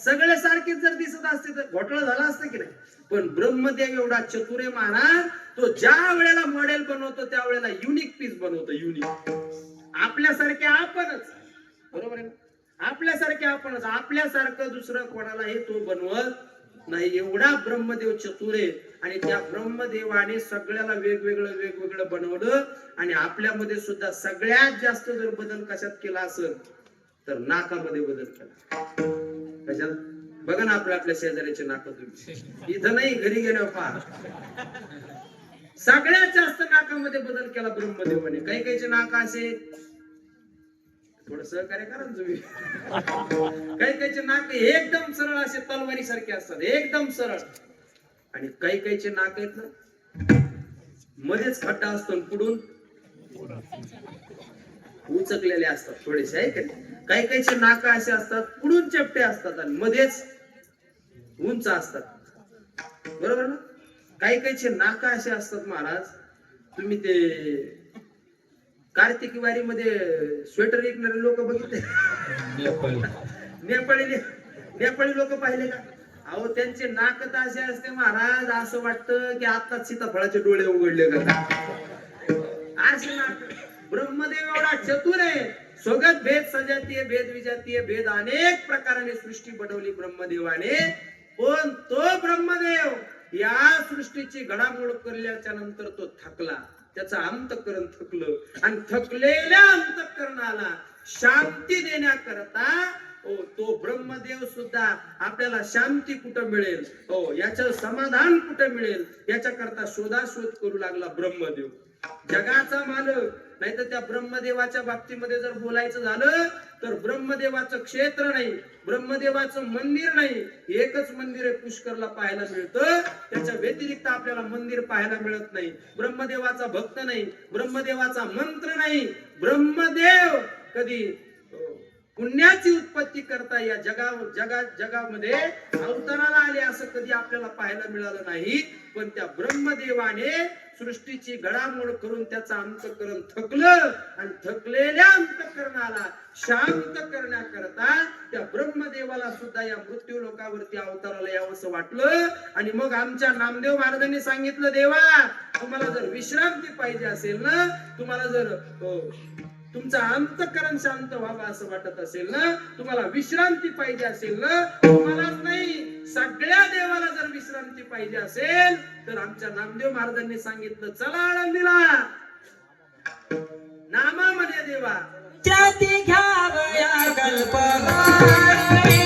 S1: सगळे सारखेच जर दिसत असते तर घोटाळा झाला असतं की नाही? पण ब्रह्मदेव एवढा चतुर आहे महाराज, तो ज्या वेळेला मॉडेल बनवतो त्यावेळेला युनिक पीस बनवतो. युनिक. आपल्यासारखे आपणच, बरोबर आहे ना? आपल्यासारखे आपणच, आपल्यासारखं दुसरं कोणालाही तो बनवत नाही. एवढा ब्रह्मदेव चतुर आहे. आणि त्या ब्रह्मदेवाने सगळ्याला वेगवेगळं वेगवेगळं बनवलं. आणि आपल्यामध्ये सुद्धा सगळ्यात जास्त जर बदल कशात केला असेल तर नाकामध्ये बदल केला. कशात? बघा ना आपल्या शेजाऱ्याचे नाक. तुम्ही इथं नाही, घरी गेल्यावर पहा. सगळ्यात जास्त नाकामध्ये बदल केला ब्रह्मदेवाने. काही काहीचे नाक असे, थोडं सहकार्य करा ना तुम्ही. काही काहीचे नाक एकदम सरळ असे तलवारी सारखे असतात, एकदम सरळ. आणि काही काहीचे नाक आहेत ना मध्येच खड्डा असतो आणि पुढून उचकलेले असतात थोडेसे, आहे का नाही? काही काहीचे नाक असे असतात, पुढून चपटे असतात आणि मध्येच उंच असतात, बरोबर ना? काही काहीचे नाक असे असतात महाराज, तुम्ही ते कार्तिकी वारी मध्ये स्वेटर विकणारे लोक बघितले? नेपाळी लोक पाहिले का? अहो त्यांचे नाक तर असे असते महाराज, असं वाटतं की आत्ताच सीताफळाचे डोळे उघडले का. असे नाक. ब्रह्मदेव एवढा चतुर आहे, स्वगत भेद सजातीय भेद विजातीय भेद अनेक प्रकाराने सृष्टी बनवली ब्रह्मदेवाने. पण तो ब्रह्मदेव या सृष्टीची घडामोड करल्याच्या नंतर तो थकला, त्याचं अंतःकरण थकलं आणि थकलेल्या अंतःकरणाला शांती देण्याकरता तो ब्रह्मदेव सुद्धा आपल्याला शांती कुठं मिळेल, याचं समाधान कुठं मिळेल याच्याकरता शोधाशोध करू लागला ब्रह्मदेव. जगाचा मालक. नाही तर त्या ब्रह्मदेवाच्या बाबतीमध्ये जर बोलायचं झालं तर ब्रह्मदेवाचं क्षेत्र नाही, ब्रह्मदेवाचं मंदिर नाही. एकच मंदिर आहे पुष्करला पाहायला मिळतं, त्याच्या व्यतिरिक्त आपल्याला मंदिर पाहायला मिळत नाही. ब्रह्मदेवाचा भक्त नाही, ब्रह्मदेवाचा मंत्र नाही. ब्रह्मदेव कधी पुण्याची उत्पत्ती करता या जगामध्ये अवताराला आले असं कधी आपल्याला पाहायला मिळालं नाही. पण त्या ब्रह्मदेवाने सृष्टीची घडामोड करून त्याचं अंतःकरण थकलं आणि थकलेल्या अंतःकरणाला शांत करण्याकरता त्या ब्रह्मदेवाला सुद्धा या मृत्यू लोकावरती अवताराला यावंसं वाटलं. आणि मग आमच्या नामदेव महाराजांनी सांगितलं, देवा तुम्हाला जर विश्रांती पाहिजे असेल ना, तुम्हाला जर तुमचं अंतःकरण शांत व्हावं असं वाटत असेल ना, तुम्हाला विश्रांती पाहिजे असेल ना, तुम्हालाच नाही सगळ्या देवाला जर विश्रांती पाहिजे असेल तर आमच्या नामदेव महाराजांनी सांगितलं, चला आळंदीला नामामध्ये देवा
S2: जाती घ्यावया कल्पवारी.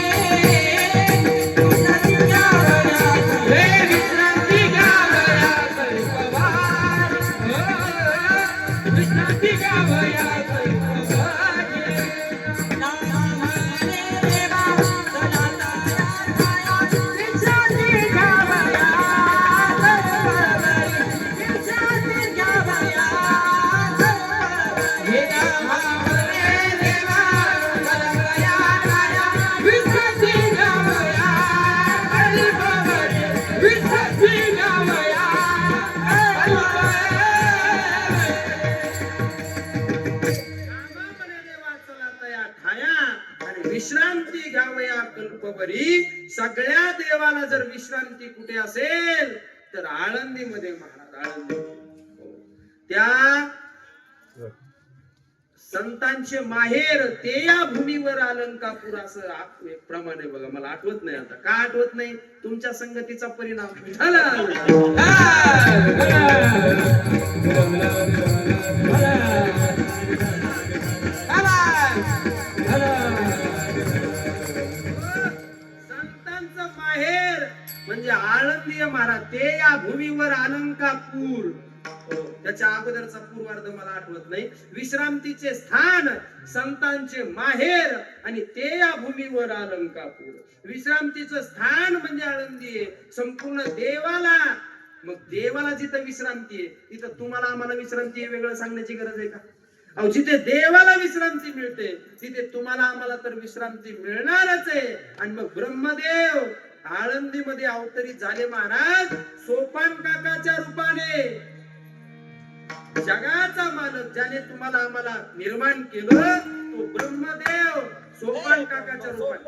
S1: विश्रांती घ्यावया कल्पवरी. सगळ्या देवाला जर विश्रांती कुठे असेल तर आळंदीमध्ये महाराज. आळंदी त्या संतांचे माहेर ते या भूमीवर अलंकापूर असं एक प्रमाण आहे बघा. मला आठवत नाही आता का आठवत नाही, तुमच्या संगतीचा परिणाम झाला. संतांचं माहेर म्हणजे आळंदी महाराज ते या भूमीवर अलंकापूर. त्याच्या अगोदरचा पूर्वार्ध मला आठवत नाही. विश्रांतीचे स्थान संतांचे माहेर आणि ते या भूमीवर अलंकापूर. विश्रांतीचं स्थान म्हणजे आळंदी आहे संपूर्ण देवाला. मग देवाला जिथं विश्रांती आहे तिथं तुम्हाला आम्हाला विश्रांती आहे वेगळं सांगण्याची गरज आहे का? अहो जिथे देवाला विश्रांती मिळते तिथे तुम्हाला आम्हाला तर विश्रांती मिळणारच आहे. आणि मग ब्रह्मदेव आळंदीमध्ये अवतरित झाले महाराज सोपान काकाच्या रूपाने. जगाचा मालक ज्याने तुम्हाला आम्हाला निर्माण केलं तो ब्रह्मदेव सोपान काकाच्या रूपाने.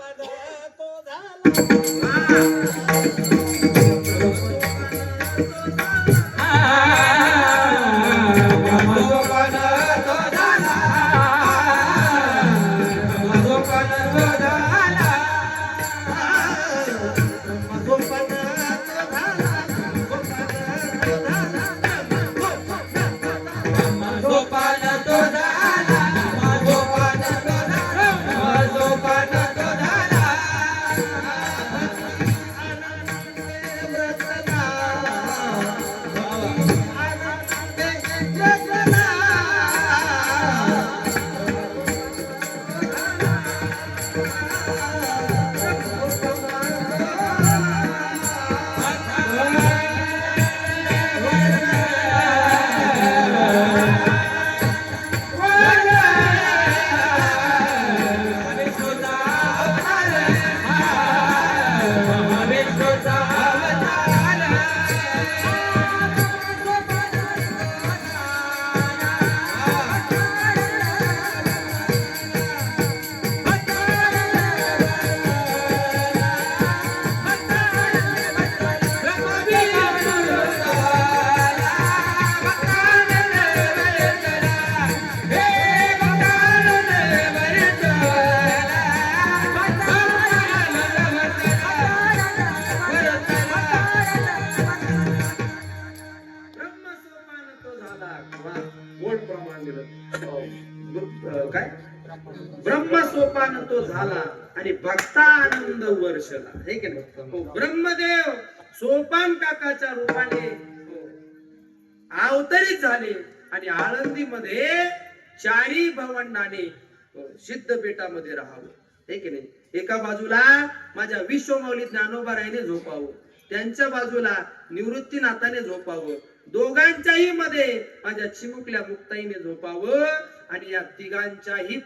S1: ब्रह्म सोपान तो झाला आणि भक्ता आनंद वर्षला, हे की नाही? हो, ब्रह्मदेव सोपान काकाच्या रूपाने अवतरित झाले आणि आळंदीमध्ये चारी भावंडाने सिद्धपीठामध्ये राहावं, हे की नाही? एका बाजूला माझ्या विश्वमौली ज्ञानोबा रायने झोपावं, त्यांच्या बाजूला निवृत्तीनाथाने झोपावं, दोघांच्याही मध्ये माझ्या चिमुकल्या मुक्ताईने झोपावं आणि या तिघांच्याही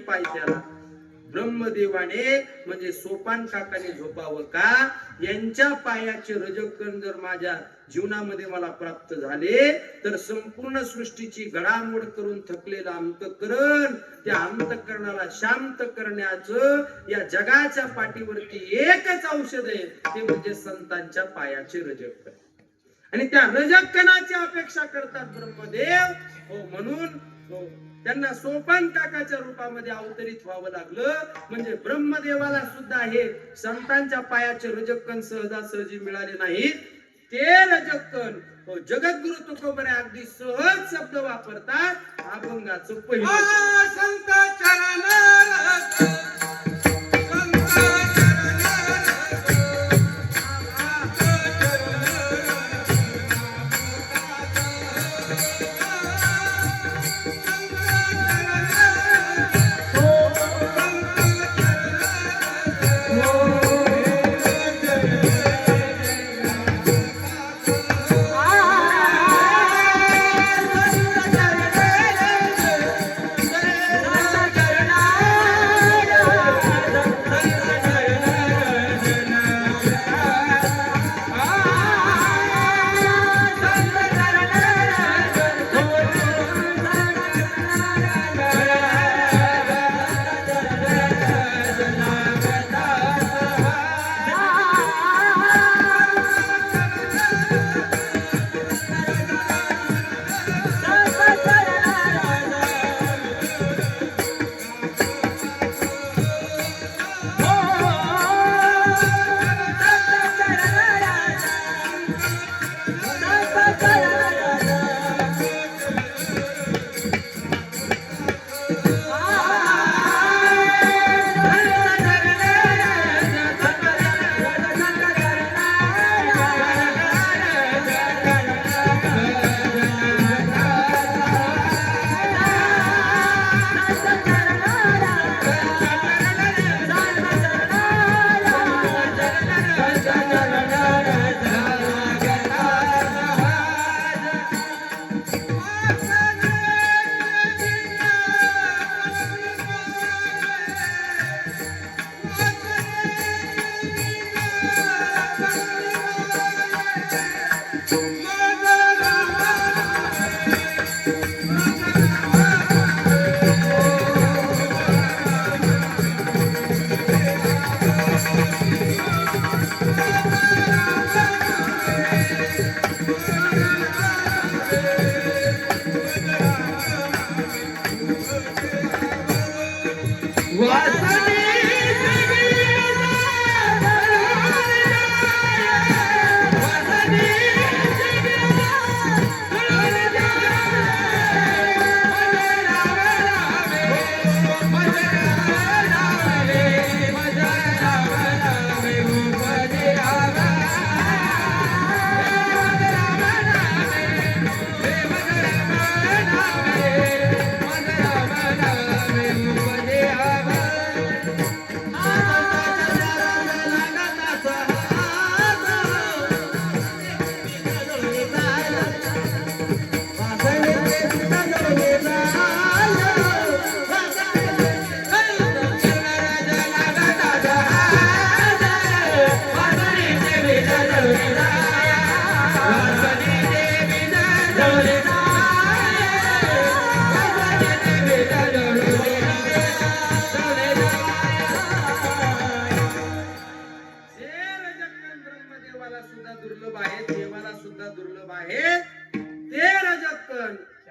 S1: पायथ्याला ब्रह्मदेवाने म्हणजे सोपान काकाने झोपावं का? यांच्या पायाचे रजकण जर माझ्या जीवनामध्ये मला प्राप्त झाले तर संपूर्ण सृष्टीची घडामोड करून थकलेलं अंतःकरण, त्या अंतःकरणाला शांत करण्याचं या जगाच्या पाठीवरती एकच औषध आहे, ते म्हणजे संतांच्या पायाचे रजकण. आणि त्या रजकणाची अपेक्षा करतात ब्रह्मदेव. हो, म्हणून त्यांना सोपान काकाच्या रूपामध्ये अवतरित व्हावं लागलं. म्हणजे ब्रह्मदेवाला सुद्धा हे संतांच्या पायाचे रजकण सहजासहजी मिळाले नाहीत. ते रजकण जगद्गुरु तुकोबरे अगदी सहज शब्द वापरतात. अभंगाचं पहिलं
S3: संत चरण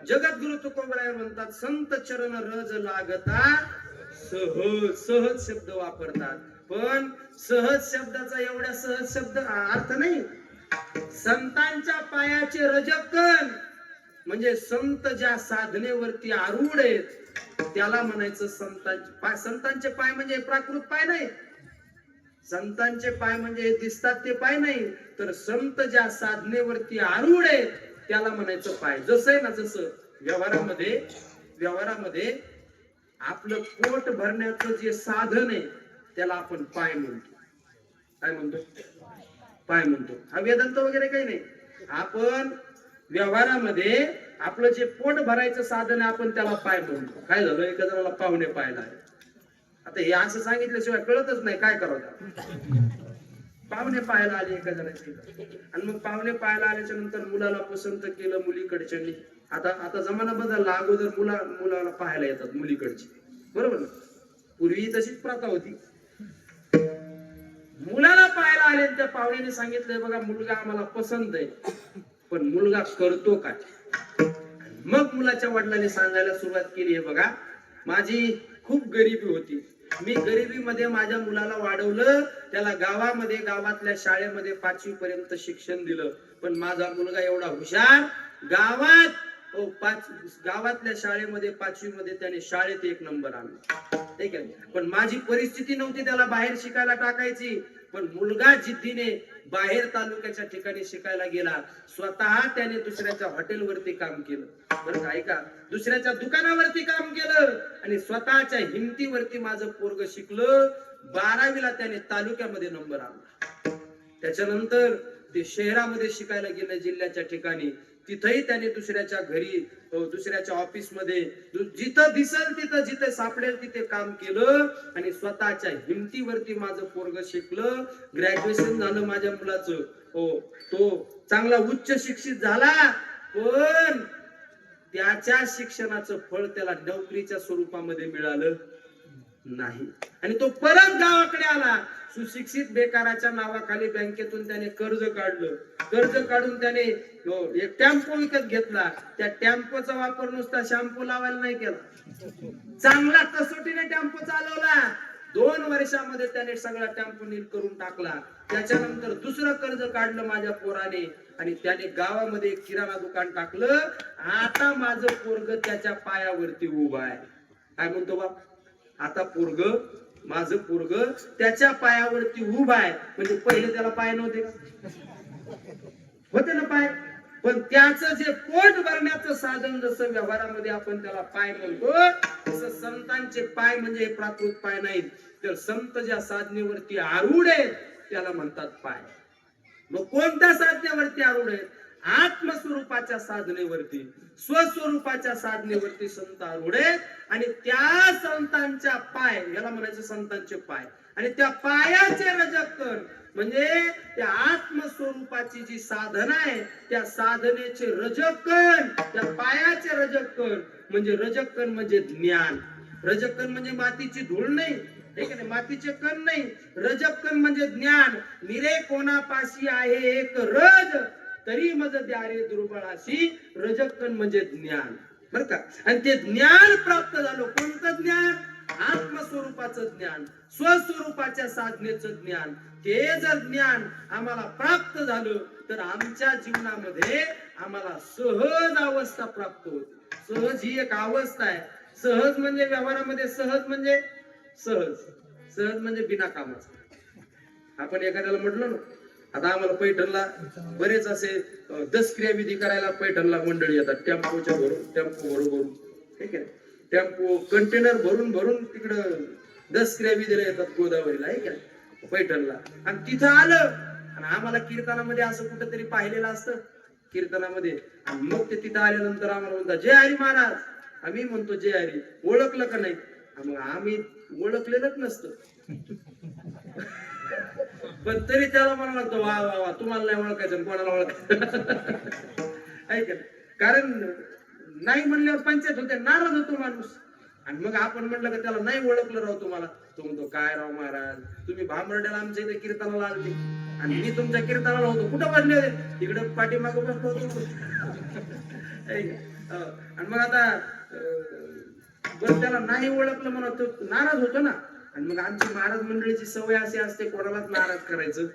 S1: जगद्गुरु तुकोबराय म्हणतात संत चरण रज लागता सहज. सहज शब्द वापरतात, पण सहज शब्दाचा एवढा सहज शब्द अर्थ नाही. संतांच्या पायाचे रजकण म्हणजे संत ज्या साधनेवरती आरूढ आहेत त्याला म्हणायचं संतांचे पाय. संतांचे पाय म्हणजे प्राकृत पाय नाही, संतांचे पाय म्हणजे दिसतात ते पाय नाही, तर संत ज्या साधनेवरती आरूढ आहेत त्याला म्हणायचं पाय. जसं आहे ना, जसं व्यवहारामध्ये आपलं पोट भरण्याचं जे साधन आहे त्याला आपण पाय म्हणतो. काय म्हणतो? पाय म्हणतो. हा वेदांत वगैरे काही नाही. आपण व्यवहारामध्ये आपलं जे पोट भरायचं साधन आहे आपण त्याला पाय म्हणतो. काय झालं, एका जणाला पाहुणे पाहायला आले. आता हे असं सांगितल्याशिवाय कळतच नाही काय करावं. पाहुणे पाहायला आले एका जणाचे, आणि मग पाहुणे पाहायला आल्याच्या नंतर मुलाला पसंत केलं मुलीकडच्यांनी. आता जमाना बदलला, अगोदर मुलाला पाहायला येतात मुलीकडची, बरोबर ना? पूर्वी तशीच प्रथा होती. मुलाला पाहायला आले, त्या पाहुण्याने सांगितलंय बघा मुलगा आम्हाला पसंत आहे, पण मुलगा करतो काय? मग मुलाच्या वडिलांनी सांगायला सुरुवात केली, आहे बघा माझी खूप गरिबी होती, मी गरिबीमध्ये माझ्या मुलाला वाढवलं, त्याला गावातल्या शाळेमध्ये 5वी पर्यंत शिक्षण दिलं, पण माझा मुलगा एवढा हुशार, गावातल्या शाळेमध्ये 5वी मध्ये त्याने शाळेत 1 नंबर आणला. ठीक आहे, पण माझी परिस्थिती नव्हती त्याला बाहेर शिकायला टाकायची, पण मुलगा जिद्दीने बाहेर तालुक्याच्या ठिकाणी शिकायला गेला. स्वतः त्याने दुसऱ्याच्या हॉटेलवरती काम केलं, बरं का, ऐका, दुसऱ्याच्या दुकानावरती काम केलं, आणि स्वतःच्या हिमतीवरती माझं पोरग शिकलं. 12वीला त्याने तालुक्यामध्ये नंबर आणला. त्याच्यानंतर ते शहरामध्ये शिकायला गेलं, जिल्ह्याच्या ठिकाणी. तिथंही त्याने दुसऱ्याच्या घरी, दुसऱ्याच्या ऑफिस मध्ये, जिथं दिसल तिथं, जिथे सापडेल तिथे काम केलं, आणि स्वतःच्या हिमतीवरती माझं पोरग शिकलं. ग्रॅज्युएशन झालं माझ्या मुलाचं. तो चांगला उच्च शिक्षित झाला, पण त्याच्या शिक्षणाचं फळ त्याला नोकरीच्या स्वरूपामध्ये मिळालं नाही, आणि तो परत गावाकडे आला. सुशिक्षित बेकाराच्या नावाखाली बँकेतून त्याने कर्ज काढलं. कर्ज काढून त्याने एक टेम्पो विकत घेतला. त्या टेम्पोचा वापर नुसता शॅम्पू लावायला नाही केला, चांगला कसोटीने टेम्पो चालवला. 2 वर्षामध्ये त्याने सगळा टेम्पो नील करून टाकला. त्याच्यानंतर दुसरं कर्ज काढलं माझ्या पोराने, आणि त्याने गावामध्ये एक किराणा दुकान टाकलं. आता माझं पोरग त्याच्या पायावरती उभा आहे. काय म्हणतो बाप? आता माझं पोरग त्याच्या पायावरती उभा आहे. म्हणजे पहिले त्याला पाय नव्हते का? होते ना पाय, पण त्याचं जे पोट भरण्याचं साधन जसं व्यवहारामध्ये आपण त्याला पाय म्हणतो, तसं संतांचे पाय म्हणजे प्राकृत पाय नाहीत, तर संत ज्या साधनेवरती आरूढ आहेत त्याला म्हणतात पाय. मग कोणत्या साधनेवरती आरूढ आहेत? आत्मस्वरूपाच्या साधनेवरती, स्वस्वरूपाच्या साधनेवरती संत आरूढ आहेत, आणि त्या संतांच्या पाय, याला म्हणायचं संतांचे पाय, आणि त्या पायाचे रजकण म्हणजे त्या आत्मस्वरूपाची जी साधना आहे त्या साधनेचे रजकण, त्या पायाचे रजकण म्हणजे ज्ञान. रजकण म्हणजे मातीची धूळ नाही, ठीक आहे, मातीचे कण नाही. रजकण म्हणजे ज्ञान. निरे कोणापाशी आहे एक रज, तरी मज द्यारे दुर्बळाशी. रजकण म्हणजे ज्ञान, बर का. आणि ते ज्ञान प्राप्त झालं. कोणतं ज्ञान? आत्मस्वरूपाचं ज्ञान, स्वस्वरूपाच्या साधनेचं ज्ञान. ते जर ज्ञान आम्हाला प्राप्त झालं तर आमच्या जीवनामध्ये आम्हाला सहज अवस्था प्राप्त होते. सहज ही एक अवस्था आहे. सहज म्हणजे व्यवहारामध्ये सहज म्हणजे बिना कामाचं. आपण एखाद्याला म्हटलं ना, आता आम्हाला पैठणला बरेच असे 10 क्रियाविधी करायला पैठणला मंडळी येतात. टेम्पो भरून, ठीक आहे, टेम्पो कंटेनर भरून तिकडं 10 क्रियाविधीला येतात गोदावरीला, आहे का, पैठणला. आणि तिथं आलं, आणि आम्हाला कीर्तनामध्ये असं कुठंतरी पाहिलेलं असतं कीर्तनामध्ये. आणि मग ते तिथं आल्यानंतर आम्हाला म्हणतात जय हरी महाराज. आम्ही म्हणतो जय हरी. ओळखलं का नाही? मग आम्ही ओळखलेलंच नसतं, पण तरी त्याला म्हणावं लागतं वा वा वा, तुम्हाला नाही ओळखायचं, कोणाला ओळखायचं, ऐक, कारण नाही म्हणल्यावर पंचायत होते, नाराज होतो माणूस. आणि मग आपण म्हटलं का त्याला नाही ओळखलं राव तुम्हाला, तो म्हणतो काय राव महाराज, तुम्ही भांबर्ड्याला आमच्या इथे कीर्तनाला आले आणि मी तुमच्या कीर्तनाला होतो. कुठं बसले होते? तिकडे पाठीमागं बसलो होतो. आणि मग आता बरं त्याला नाही ओळखलं म्हणून तो नाराज होतो ना. आणि मग आमची महाराज मंडळीची सवय अशी असते, कोणालाच नाराज करायचं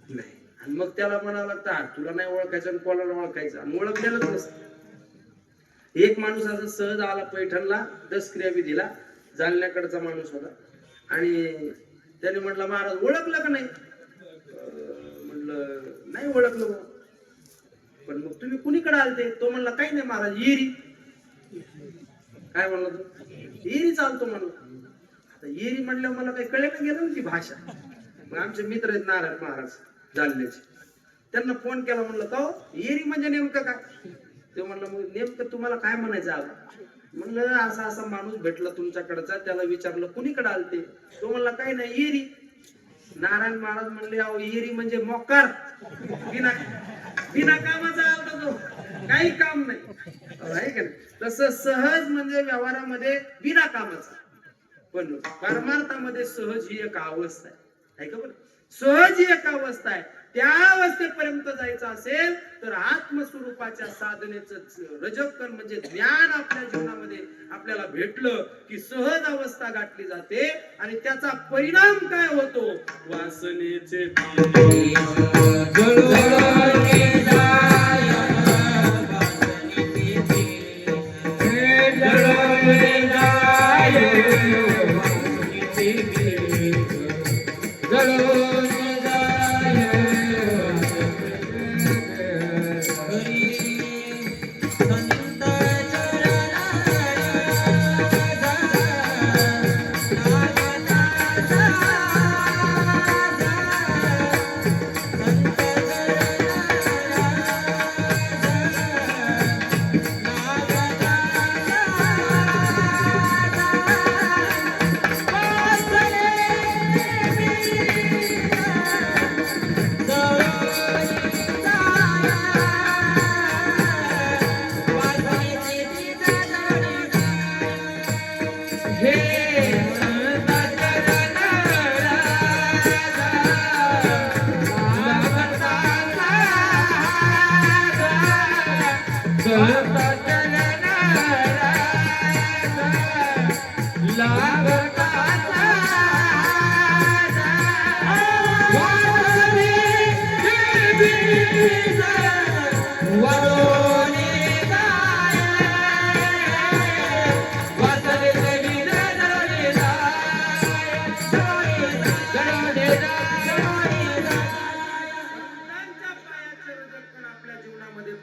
S1: नाही. आणि मग त्याला म्हणावं लागतं तुला नाही ओळखायचं आणि कोणाला ओळखायचं, आणि ओळखलेलंच नसतं. एक माणूस असं सहज आला पैठणला, दसक्रिया बी दिला, जालन्याकडचा माणूस होता. आणि त्याने म्हटलं महाराज ओळखलं का नाही? म्हणलं नाही ओळखलं बुवा. पण मग तुम्ही कुणीकडे आलते? तो म्हणला काही नाही महाराज, येरी. काय म्हणला तो? येरी चालतो म्हणलं. आता येरी म्हणल्यावर मला काही कळेल गेलं ना ती भाषा. मग आमचे मित्र आहेत नारायण महाराज जालन्याचे, त्यांना फोन केला, म्हणलं का येरी म्हणजे नेमकं काय? ते म्हणलं मग नेमकं तुम्हाला काय म्हणायचं आता? म्हणलं असा असा माणूस भेटला तुमच्याकडचा, त्याला विचारलं कुणीकडे आलते? तो म्हणला काही नाही येरी. नारायण महाराज म्हणले अहो येरी म्हणजे मोकार, बिना बिना कामाचा आलता तो, काही काम नाही. आहे का नाही? तसं सहज म्हणजे व्यवहारामध्ये बिना कामाचा, पण परमार्थामध्ये सहज ही एक अवस्था आहे का बरं? सहज ही एक अवस्था आहे. त्या अवस्थेपर्यंत जायचं असेल तर आत्मस्वरूपाच्या साधनेचं रजकण म्हणजे ज्ञान आपल्या जीवनामध्ये आपल्याला भेटलं की सहज अवस्था गाठली जाते. आणि त्याचा परिणाम काय होतो? वासनेचे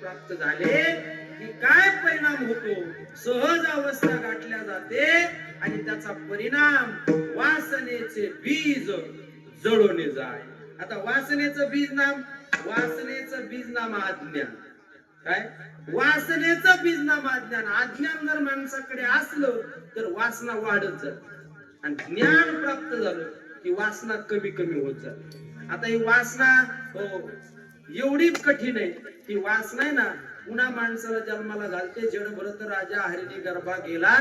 S1: प्राप्त झाले की काय परिणाम होतो? सहज अवस्था गाठल्या जाते आणि त्याचा परिणाम वासनेचे बीज जळून जाय. आता वासनेचं बीज नाम अज्ञान. काय? वासनेचं बीज नाम अज्ञान. अज्ञान जर माणसाकडे असलं तर वासना वाढत जाते आणि ज्ञान प्राप्त झालं की वासना कमी कमी होत जाते. आता ही वासना एवढी कठीण आहे की वासना आहे ना, पुन्हा माणसाला जन्माला घालते. जड भरत राजा हरिणी गर्भा गेला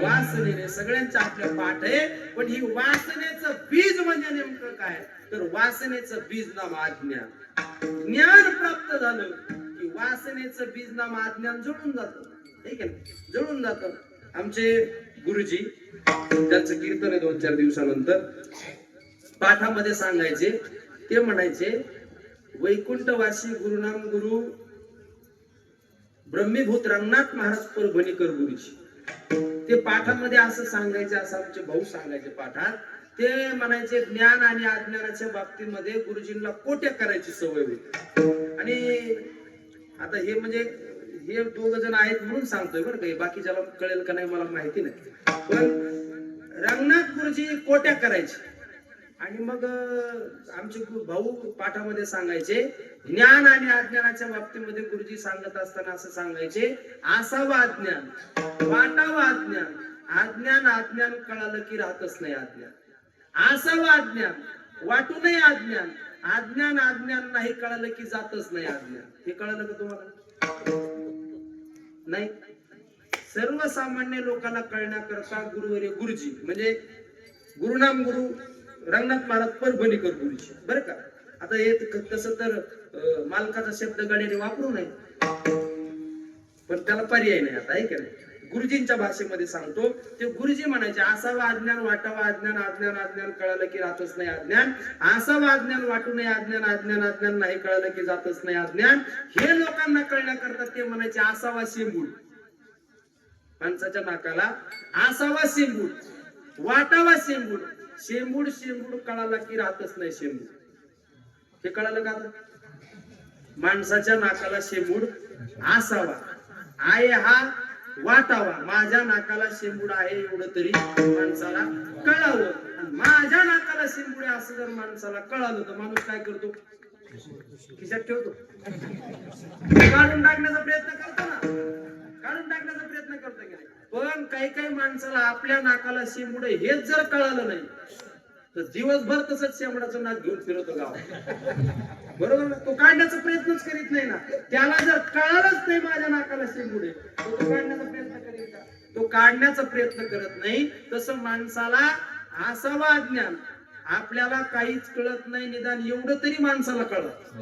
S1: वासनेने. सगळ्यांच्या आपल्या पाठ आहे. पण ही वासनेचं बीज म्हणजे नेमकं काय? तर वासनेचं बीज नाम अज्ञान. ज्ञान प्राप्त झालं की वासनेचं बीज नाम अज्ञान जळून जातं. ठीक आहे, जळून जातं. आमचे गुरुजी त्यांचं कीर्तन आहे 2-4 दिवसानंतर पाठामध्ये सांगायचे. ते म्हणायचे वैकुंठवासी गुरुनाम गुरु ब्रह्मीभूत रंगनाथ महाराज परभणीकर गुरुजी. ते पाठामध्ये असं सांगायचे, असं आमचे भाऊ सांगायचे पाठात. ते म्हणायचे ज्ञान आणि अज्ञानाच्या बाबतीमध्ये गुरुजींना कोट्या करायची सवय होती. आणि आता हे म्हणजे हे 2 जण आहेत म्हणून सांगतोय बरं का, बाकीच्याला कळेल का नाही मला माहिती नाही. पण रंगनाथ गुरुजी कोट्या करायचे. आणि मग आमचे भाऊ पाठामध्ये सांगायचे ज्ञान आणि अज्ञानाच्या बाबतीमध्ये गुरुजी सांगत असताना असं सांगायचे, असावं अज्ञान, वाटावं अज्ञान. अज्ञान कळालं की राहतच नाही अज्ञान. असावं अज्ञान, वाटू नये अज्ञान. अज्ञान नाही कळालं की जातच नाही अज्ञान. हे कळालं का तुम्हाला? नाही. सर्वसामान्य लोकांना कळण्याकरता गुरुवर्य गुरुजी म्हणजे गुरुनाम गुरु रंगनाथ महाराज परभणीकर गुरुजी बरं का. आता हे तसं तर मालकाचा शब्द गाडीने वापरू नये, पण त्याला पर्याय नाही आता. आहे का नाही? गुरुजींच्या भाषेमध्ये सांगतो. ते गुरुजी म्हणायचे असावं अज्ञान वाटावं अज्ञान अज्ञान अज्ञान कळालं की राहतच नाही अज्ञान, असावं अज्ञान वाटू नये अज्ञान अज्ञान अज्ञान नाही कळालं की जातच नाही अज्ञान. हे लोकांना कळण्याकरता ते म्हणायचे असावा शेंबूड, माणसाच्या नाकाला असावा शेंबूड, वाटावा शेंबूड. शेंबूड शेंबूड कळाला की राहतच नाही शेंबूड. हे कळालं का? माणसाच्या नाकाला शेंबूड असावा, आहे हा वाटावा. माझ्या नाकाला शेंबूड आहे एवढं तरी माणसाला कळावं. माझ्या नाकाला शेंबूड आहे असं जर माणसाला कळालं तर माणूस काय करतो? खिशात ठेवतो, काढून टाकण्याचा प्रयत्न करतो ना, काढून टाकण्याचा प्रयत्न करतो की नाही. पण काही काही माणसाला आपल्या नाकाला शेंबूड आहे हेच जर कळालं नाही तर दिवसभर तसंच शेंबडाचं नाक घेऊन फिरवतो गावात. बरोबर ना? तो काढण्याचा प्रयत्नच करीत नाही ना. त्याला जर कळालंच नाही माझ्या नाकाला शेंबूड आहे तो काढण्याचा प्रयत्न करीत का? तो काढण्याचा प्रयत्न करत नाही. तसं माणसाला असावं अज्ञान, आपल्याला काहीच कळत नाही निदान एवढं तरी माणसाला कळत.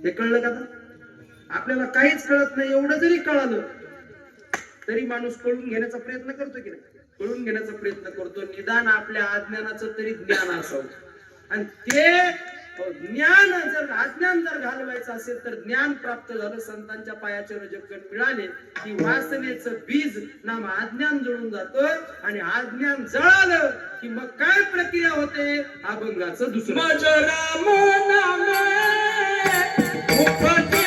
S1: हे कळलं का? आपल्याला काहीच कळत नाही एवढं जरी कळालं तरी माणूस कळून घेण्याचा प्रयत्न करतो की नाही? कळून घेण्याचा प्रयत्न करतो. निदान आपल्या अज्ञानाचं तरी ज्ञान असावं. आणि ते ज्ञान जर अज्ञान जर घालवायचं असेल तर ज्ञान प्राप्त झालं, संतांच्या पायाचे रजकण मिळाले की वासनेचं बीज नाम अज्ञान जळून जातं. आणि अज्ञान जळालं की मग काय प्रक्रिया होते? अभंगाचं दुसरं
S2: मज राम नामे उपजे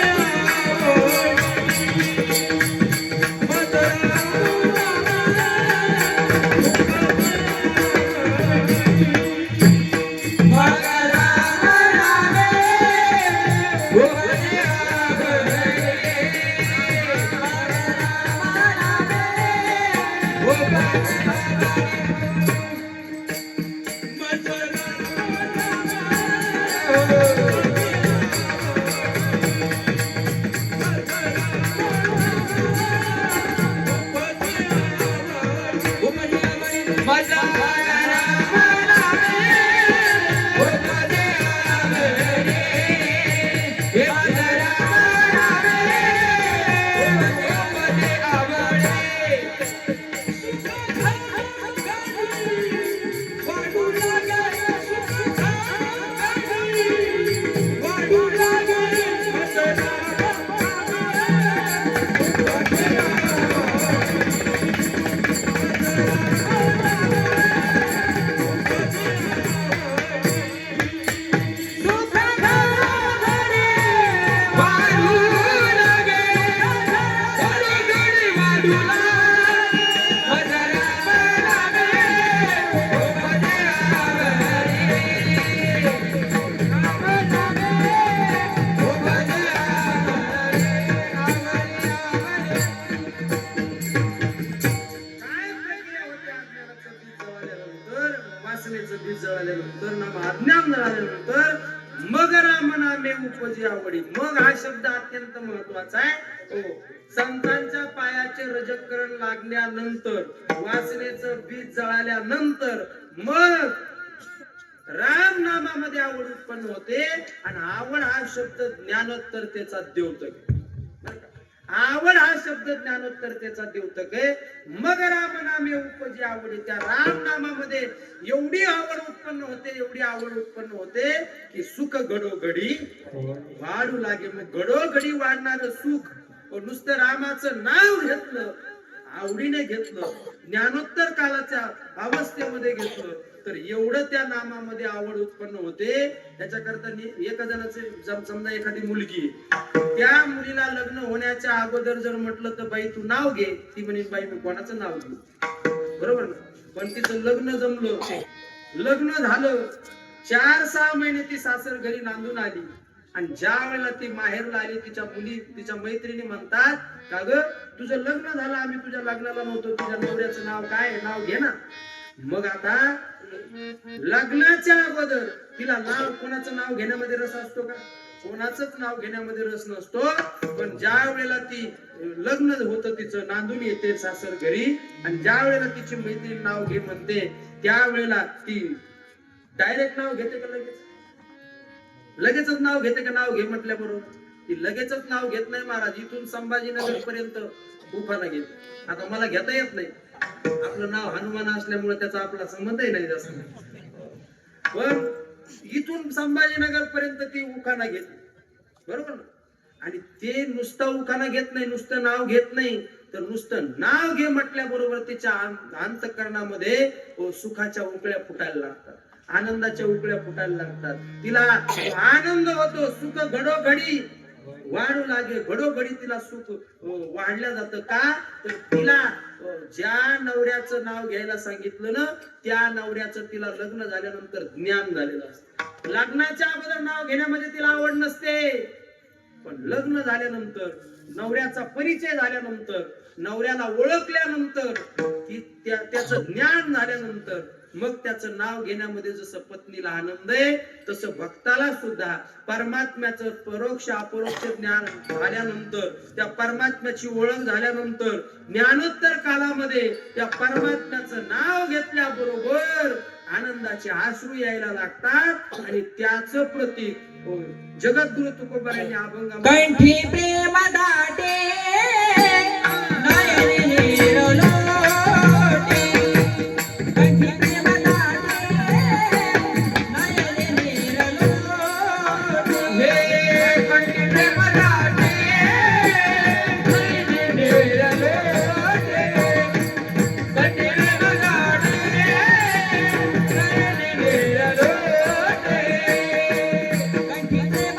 S1: बीज जळाल्यानंतर नाम अज्ञान जळाल्यानंतर मग राम नामे उपजी आवडी. मग हा शब्द अत्यंत महत्वाचा आहे. संतांच्या पायाचे रजकरण लागल्यानंतर, वासनेचं बीज जळाल्यानंतर मग राम नामामध्ये आवड उत्पन्न होते. आणि आवड हा शब्द ज्ञानोत्तरतेचा द्योतक. आवड हा शब्द ज्ञानोत्तरतेचा द्योतक आहे. मग राम नामे उपजी आवडी. त्या राम नामामध्ये एवढी आवड उत्पन्न होते, एवढी आवड उत्पन्न होते की सुख घडोघडी वाढू लागे. मग घडोघडी वाढणार सुख नुसतं रामाचं नाव घेतलं, आवडीने घेतलं, ज्ञानोत्तर कालाच्या अवस्थेमध्ये घेतलं तर एवढं त्या नामामध्ये आवड उत्पन्न होते. त्याच्याकरता एका जणाचे समजा एखादी मुलगी, त्या मुलीला लग्न होण्याच्या अगोदर जर म्हटलं तर बाई तू नाव घे, ती म्हणे बाई मी कोणाचं नाव घेऊ? बरोबर ना? पण तिचं लग्न जमलं, लग्न झालं, 4-6 महिने ती सासर घरी नांदून आली. आणि ज्या वेळेला ती माहेरला आली, तिच्या मुली तिच्या मैत्रिणी म्हणतात का ग तुझं लग्न झालं, आम्ही तुझ्या लग्नाला नव्हतो, तुझ्या नवऱ्याचं नाव काय? नाव घे ना. मग आता लग्नाच्या अगोदर तिला नाव, कोणाचं नाव घेण्यामध्ये रस असतो का? कोणाचंच नाव घेण्यामध्ये रस नसतो. पण ज्या वेळेला ती लग्न होतं तिचं, नांदून येते सासर घरी, आणि ज्या वेळेला तिची मैत्रीण नाव घे म्हणते त्यावेळेला ती डायरेक्ट नाव घेते का? लगेचच नाव घेते का? नाव घे म्हटल्याबरोबर ती लगेचच नाव घेत नाही महाराज. इथून संभाजीनगर पर्यंत उखाणा घेत. आता मला घेता येत नाही, आपलं नाव हनुमान असल्यामुळे त्याचा आपला संबंधही नाही जास्त. पण इथून संभाजीनगर पर्यंत ती उखाणा घेत, बरोबर ना. आणि ते नुसतं उखाणा घेत नाही, नुसतं नाव घेत नाही, तर नुसतं नाव घे म्हटल्याबरोबर तिच्या अंतःकरणामध्ये सुखाच्या उकळ्या फुटायला लागतात, आनंदाच्या उकळ्या फुटायला लागतात. तिला आनंद होतो, सुख घडोघडी वाढू लागे, घडोघडी तिला सुख वाढल्या जातं. का तर तिला ज्या नवऱ्याचं नाव घ्यायला सांगितलं ना, त्या नवऱ्याचं तिला लग्न झाल्यानंतर ज्ञान झालेलं असतं. लग्नाच्या अगोदर नाव घेण्यामध्ये तिला आवड नसते, पण लग्न झाल्यानंतर, नवऱ्याचा परिचय झाल्यानंतर, नवऱ्याला ओळखल्यानंतर, त्याचं ज्ञान झाल्यानंतर, मग त्याचं नाव घेण्यामध्ये जसं पत्नीला आनंद आहे, तसं भक्ताला सुद्धा परमात्म्याचं परोक्ष अपरोक्ष ज्ञान झाल्यानंतर, त्या परमात्म्याची ओळख झाल्यानंतर, ज्ञानोत्तर कालामध्ये त्या परमात्म्याचं नाव घेतल्याबरोबर आनंदाचे अश्रू यायला लागतात. आणि त्याचं प्रतीक जगद्गुरु तुकोबारायांनी अभंग
S2: कंठी प्रेम दाटे नयने निरलोटे, कंठी प्रेम दाटे नयने निरलोटे, हे कंठी प्रेम दाटे नयने निरलोटे, कंठी प्रेम दाटे नयने निरलोटे, कंठी प्रेम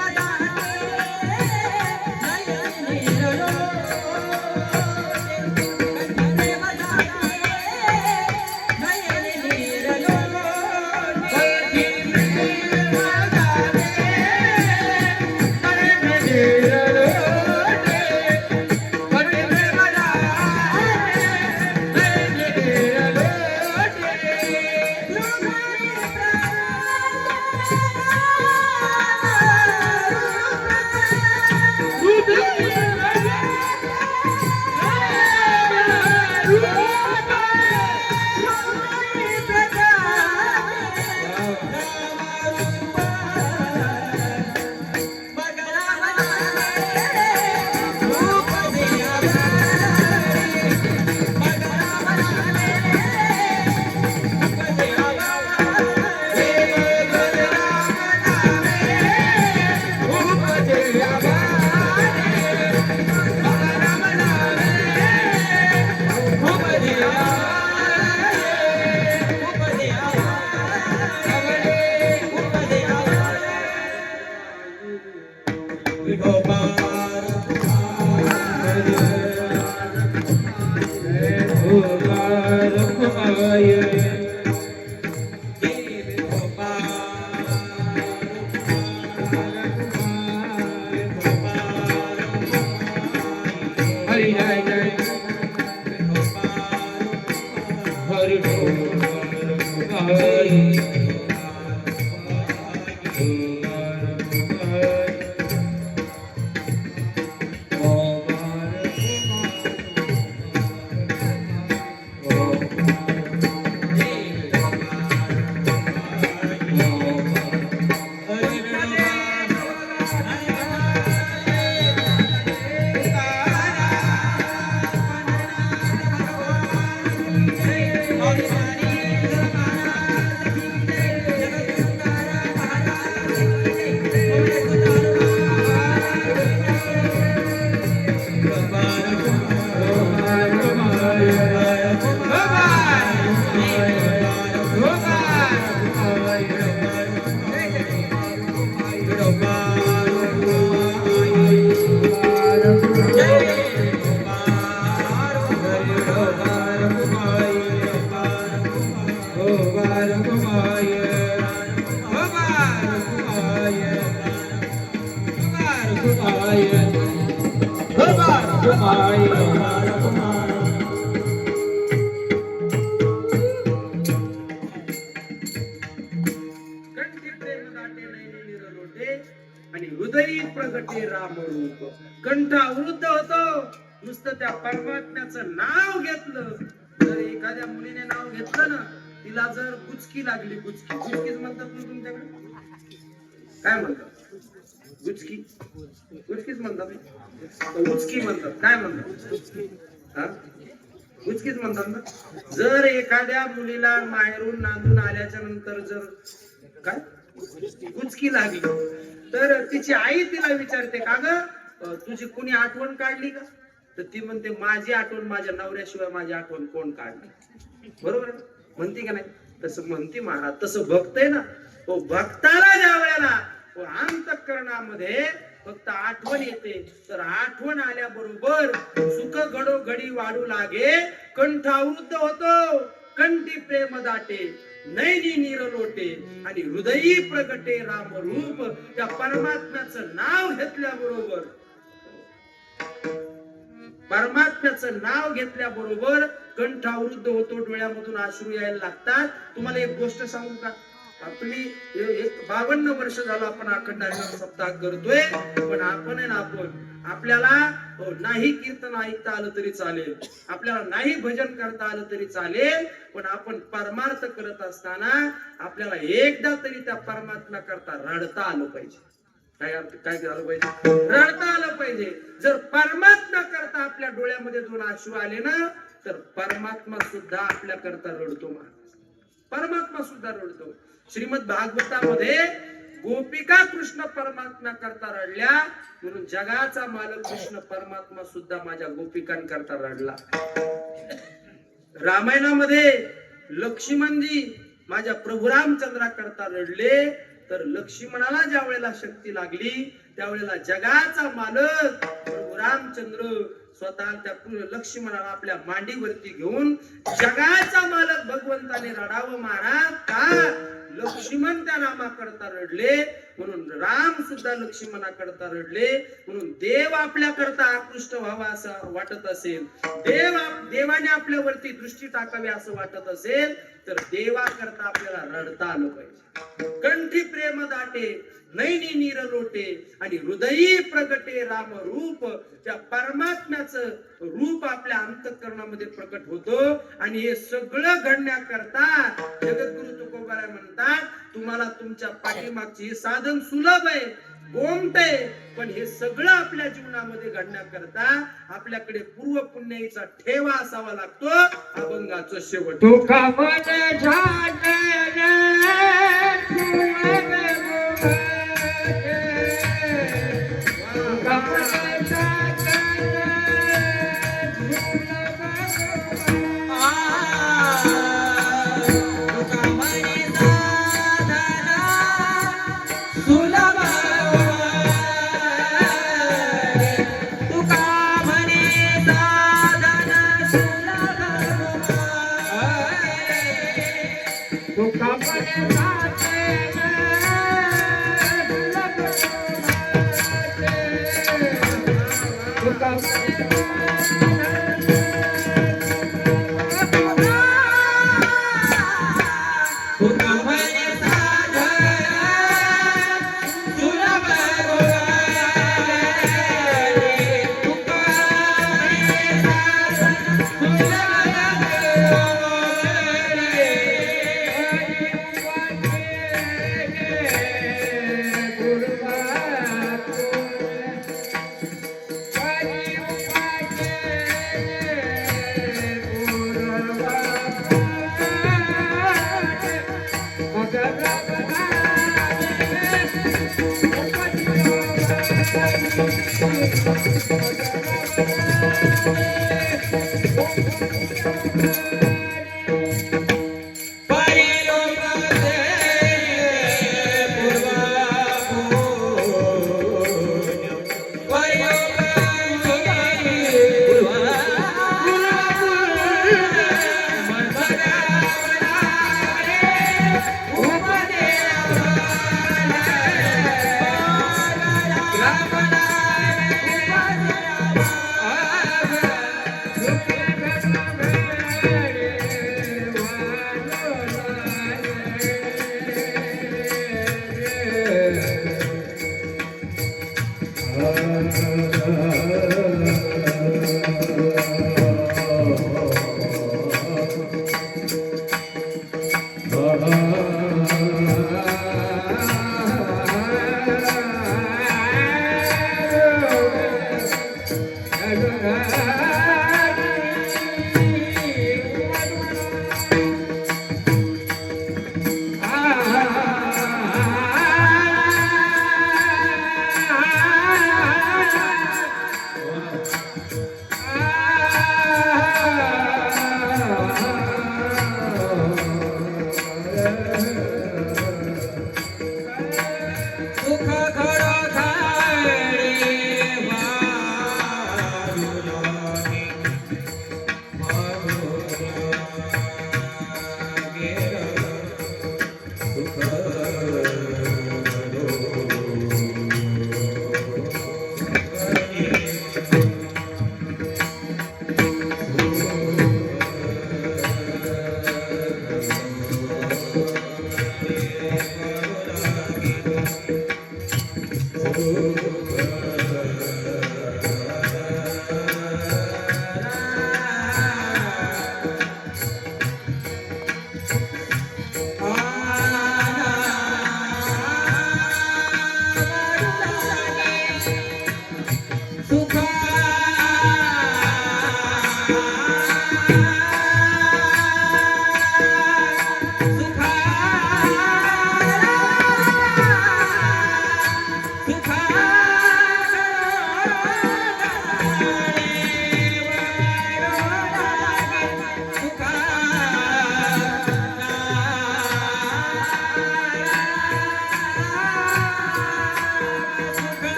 S1: आणि हृदयी प्रगटे राम रूप. कंठ आवृत्त होतो नुसतं त्या परमात्म्याचं नाव घेतलं. जर एखाद्या मुलीने नाव घेतलं ना, तिला जर गुचकी लागली, गुचकीच म्हणतात ना तुमच्याकडे, काय म्हणतात? गुचकीच म्हणतात, उचकी म्हणतात. काय म्हणतात? हा कुचकीच म्हणतात ना. जर एखाद्या मुलीला माहेरून नांदून आल्याच्या नंतर जर काय कुचकी लागली तर तिची आई तिला विचारते का ग तुझी कुणी आठवण काढली का? तर ती म्हणते माझी आठवण माझ्या नवऱ्याशिवाय माझी आठवण कोण काढली? बरोबर आहे? म्हणते का नाही? तसं म्हणते महाराज. तसं भक्त आहे ना, तो भक्ताला ज्या वेळेला अंतःकरणामध्ये फक्त आठवण येते तर आठवण आल्याबरोबर सुख घडोघडी वाढू लागे, कंठावृद्ध होतो, कंठी प्रेम दाटे, नैनी नीर लोटे आणि हृदयी प्रगटे राम रूप. त्या परमात्म्याचं नाव घेतल्याबरोबर परमात्म्याचं नाव घेतल्याबरोबर कंठावृद्ध होतो, डोळ्यामधून अश्रू यायला लागतात. तुम्हाला एक गोष्ट सांगू का? आपली 52 वर्ष झालं आपण अखंड हरिनाम सप्ताह करतोय, पण आपण आहे ना, आपल्याला नाही कीर्तन ऐकता आलं तरी चालेल, आपल्याला नाही भजन करता आलं तरी चालेल, पण आपण परमार्थ करत असताना आपल्याला एकदा तरी त्या परमात्मा करता रडता आलं पाहिजे. काय झालं पाहिजे? रडता आलं पाहिजे. जर परमात्मा करता आपल्या डोळ्यामध्ये दोन अश्रू आले ना, तर परमात्मा सुद्धा आपल्या करता रडतो. परमात्मा सुद्धा रडतो. श्रीमद भागवतामध्ये गोपिका कृष्ण परमात्मा करता रडल्या, म्हणून जगाचा मालक कृष्ण परमात्मा सुद्धा माझ्या गोपिकांकरता रडला. रामायणामध्ये लक्ष्मणजी माझ्या प्रभू रामचंद्रा करता रडले, तर लक्ष्मणाला ज्या वेळेला शक्ती लागली त्यावेळेला जगाचा मालक प्रभू रामचंद्र स्वतः त्या लक्ष्मणाला आपल्या मांडीवरती घेऊन जगाचा मालक भगवंताने रडावं महाराज का? लक्ष्मण त्या रामाकरता रडले, म्हणून राम सुद्धा लक्ष्मणाकरता रडले. म्हणून देव आपल्याकरता आकृष्ट व्हावा असं वाटत असेल, देवाने आपल्यावरती दृष्टी टाकावी असं वाटत असेल, तर देवाकरता आपल्याला रडता आलं पाहिजे. कंठी प्रेम दाटे, नैनी नीर लोटे आणि हृदयी प्रगटे राम रूप. त्या परमात्म्याचं रूप आपल्या अंतःकरणामध्ये प्रकट होतो. आणि हे सगळं घडण्याकरता जगद्गुरु तुकोबाराय म्हणतात, तुम्हाला तुमच्या पाठीमागचे हे साधन सुलभ आहे, गोमटे, पण हे सगळं आपल्या जीवनामध्ये घडण्याकरता आपल्याकडे पूर्व पुण्याईचा ठेवा असावा लागतो. अभंगाचं शेवट.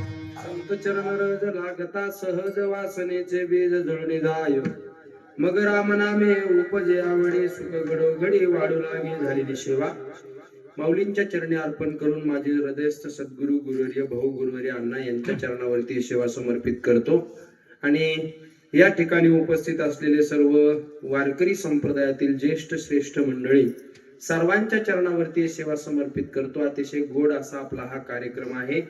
S2: सुख
S1: चरण रज लागता सहज वासनेचे बीज जळणी जाय मग राम नामे उपजे आवडी सुख घडोघडी वाढू लागे झालेली सेवा माऊलींच्या चरणी अर्पण करून माझे हृदयस्थ सद्गुरु गुरुवर्य भाऊ गुरुवर्य अण्णा यांच्या चरणावरती सेवा समर्पित करतो आणि या ठिकाणी उपस्थित असलेले सर्व वारकरी संप्रदायातील ज्येष्ठ श्रेष्ठ मंडळी सर्वांच्या चरणावरती सेवा समर्पित करतो। अतिशय गोड असा आपला हा कार्यक्रम आहे।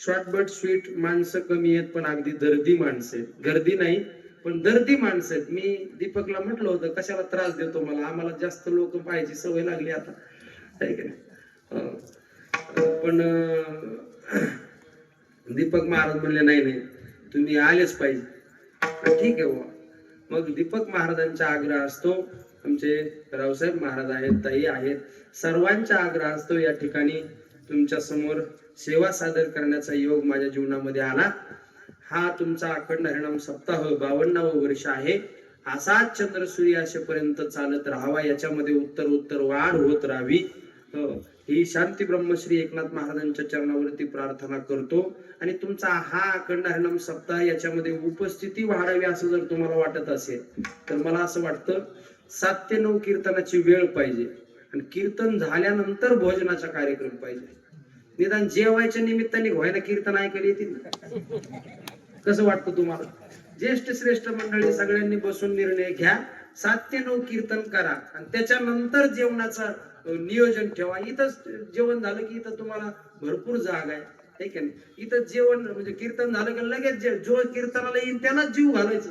S1: शॉर्ट बट स्वीट, माणसं कमी आहेत पण अगदी दर्दी माणसे, गर्दी नाही पण दर्दी माणसं आहेत. मी दीपकला म्हटलं होतं कशाला त्रास देतो मला, आम्हाला जास्त लोक पाहायची सवय लागली आता, आहे की नाही? पण दीपक महाराज म्हणले नाही नाही तुम्ही आलेच पाहिजे. ठीक आहे बुवा. मग दीपक महाराजांचा आग्रह असतो, आमचे रावसाहेब महाराज आहेत, ताई आहेत, सर्वांचा आग्रह असतो या ठिकाणी तुमच्या समोर सेवा सादर करण्याचा योग माझ्या जीवनामध्ये आला. हा तुमचा अखंड हरिनाम सप्ताह 52वं वर्ष आहे. असाच चंद्र सूर्याशेपर्यंत चालत राहावा, याच्यामध्ये उत्तर वाढ होत राहावी, ही शांती ब्रह्मश्री एकनाथ महाराजांच्या चरणावरती प्रार्थना करतो. आणि तुमचा हा अखंड हरिनाम सप्ताह याच्यामध्ये उपस्थिती वाढावी असं जर तुम्हाला वाटत असेल तर मला असं वाटतं 7 ते 9 कीर्तनाची वेळ पाहिजे आणि कीर्तन झाल्यानंतर भोजनाचा कार्यक्रम पाहिजे. निदान जेवायच्या निमित्ताने व्हायला कीर्तन ऐकायला येतील. कसं वाटतं तुम्हाला? ज्येष्ठ श्रेष्ठ मंडळी सगळ्यांनी बसून निर्णय घ्या, 7 ते 9 कीर्तन करा आणि त्याच्यानंतर जेवणाचा नियोजन ठेवा. इथं जेवण झालं की इथं तुम्हाला भरपूर जागा आहे, ठीक आहे. इथं जेवण म्हणजे कीर्तन झालं की लगेच जो कीर्तनाला येईल त्यालाच जीव घालायचं,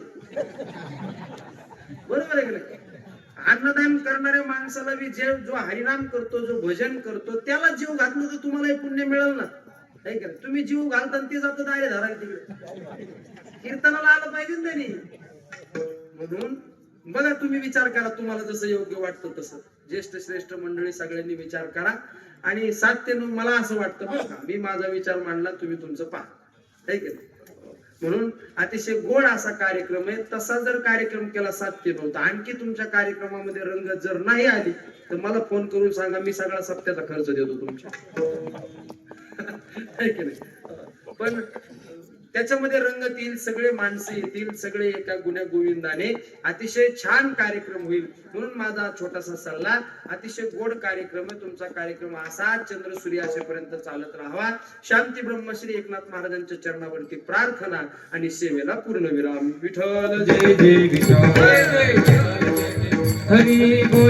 S1: बरोबर आहे की नाही? अन्नदान करणाऱ्या माणसाला बी जो हरिनाम करतो, जो भजन करतो त्याला जीव घातलं तर तुम्हाला पुण्य मिळेल ना, आहे का? तुम्ही जीव घालता ते जातो दारे धरायला तिकडे, कीर्तनाला आलं पाहिजे ना त्यांनी. म्हणून बघा, तुम्ही विचार करा, तुम्हाला जसं योग्य वाटतं तसं. ज्येष्ठ श्रेष्ठ मंडळी सगळ्यांनी विचार करा. आणि 7 ते 9 मला असं वाटतं बरं का, मी माझा विचार मांडला, तुम्ही तुमचं पहा, आहे की नाही? म्हणून अतिशय गोड असा कार्यक्रम आहे. तसा जर कार्यक्रम केला 7 ते 9 तर आणखी तुमच्या कार्यक्रमामध्ये रंगत जर नाही आली तर मला फोन करून सांगा, मी सगळा सप्त्याचा खर्च देतो तुमच्या, आहे की नाही? पण त्याच्यामध्ये रंगत येईल, सगळे माणसं येतील, सगळे एका गुण्या गोविंदाने अतिशय छान कार्यक्रम होईल. म्हणून माझा छोटासा सल्ला, अतिशय गोड कार्यक्रम आहे तुमचा. कार्यक्रम असा चंद्र सूर्याशेपर्यंत चालत राहावा. शांती ब्रह्मश्री एकनाथ महाराजांच्या चरणावरती प्रार्थना आणि सेवेला पूर्ण विराम. विठ्ठल जय जय विठ्ठल हरी बोल.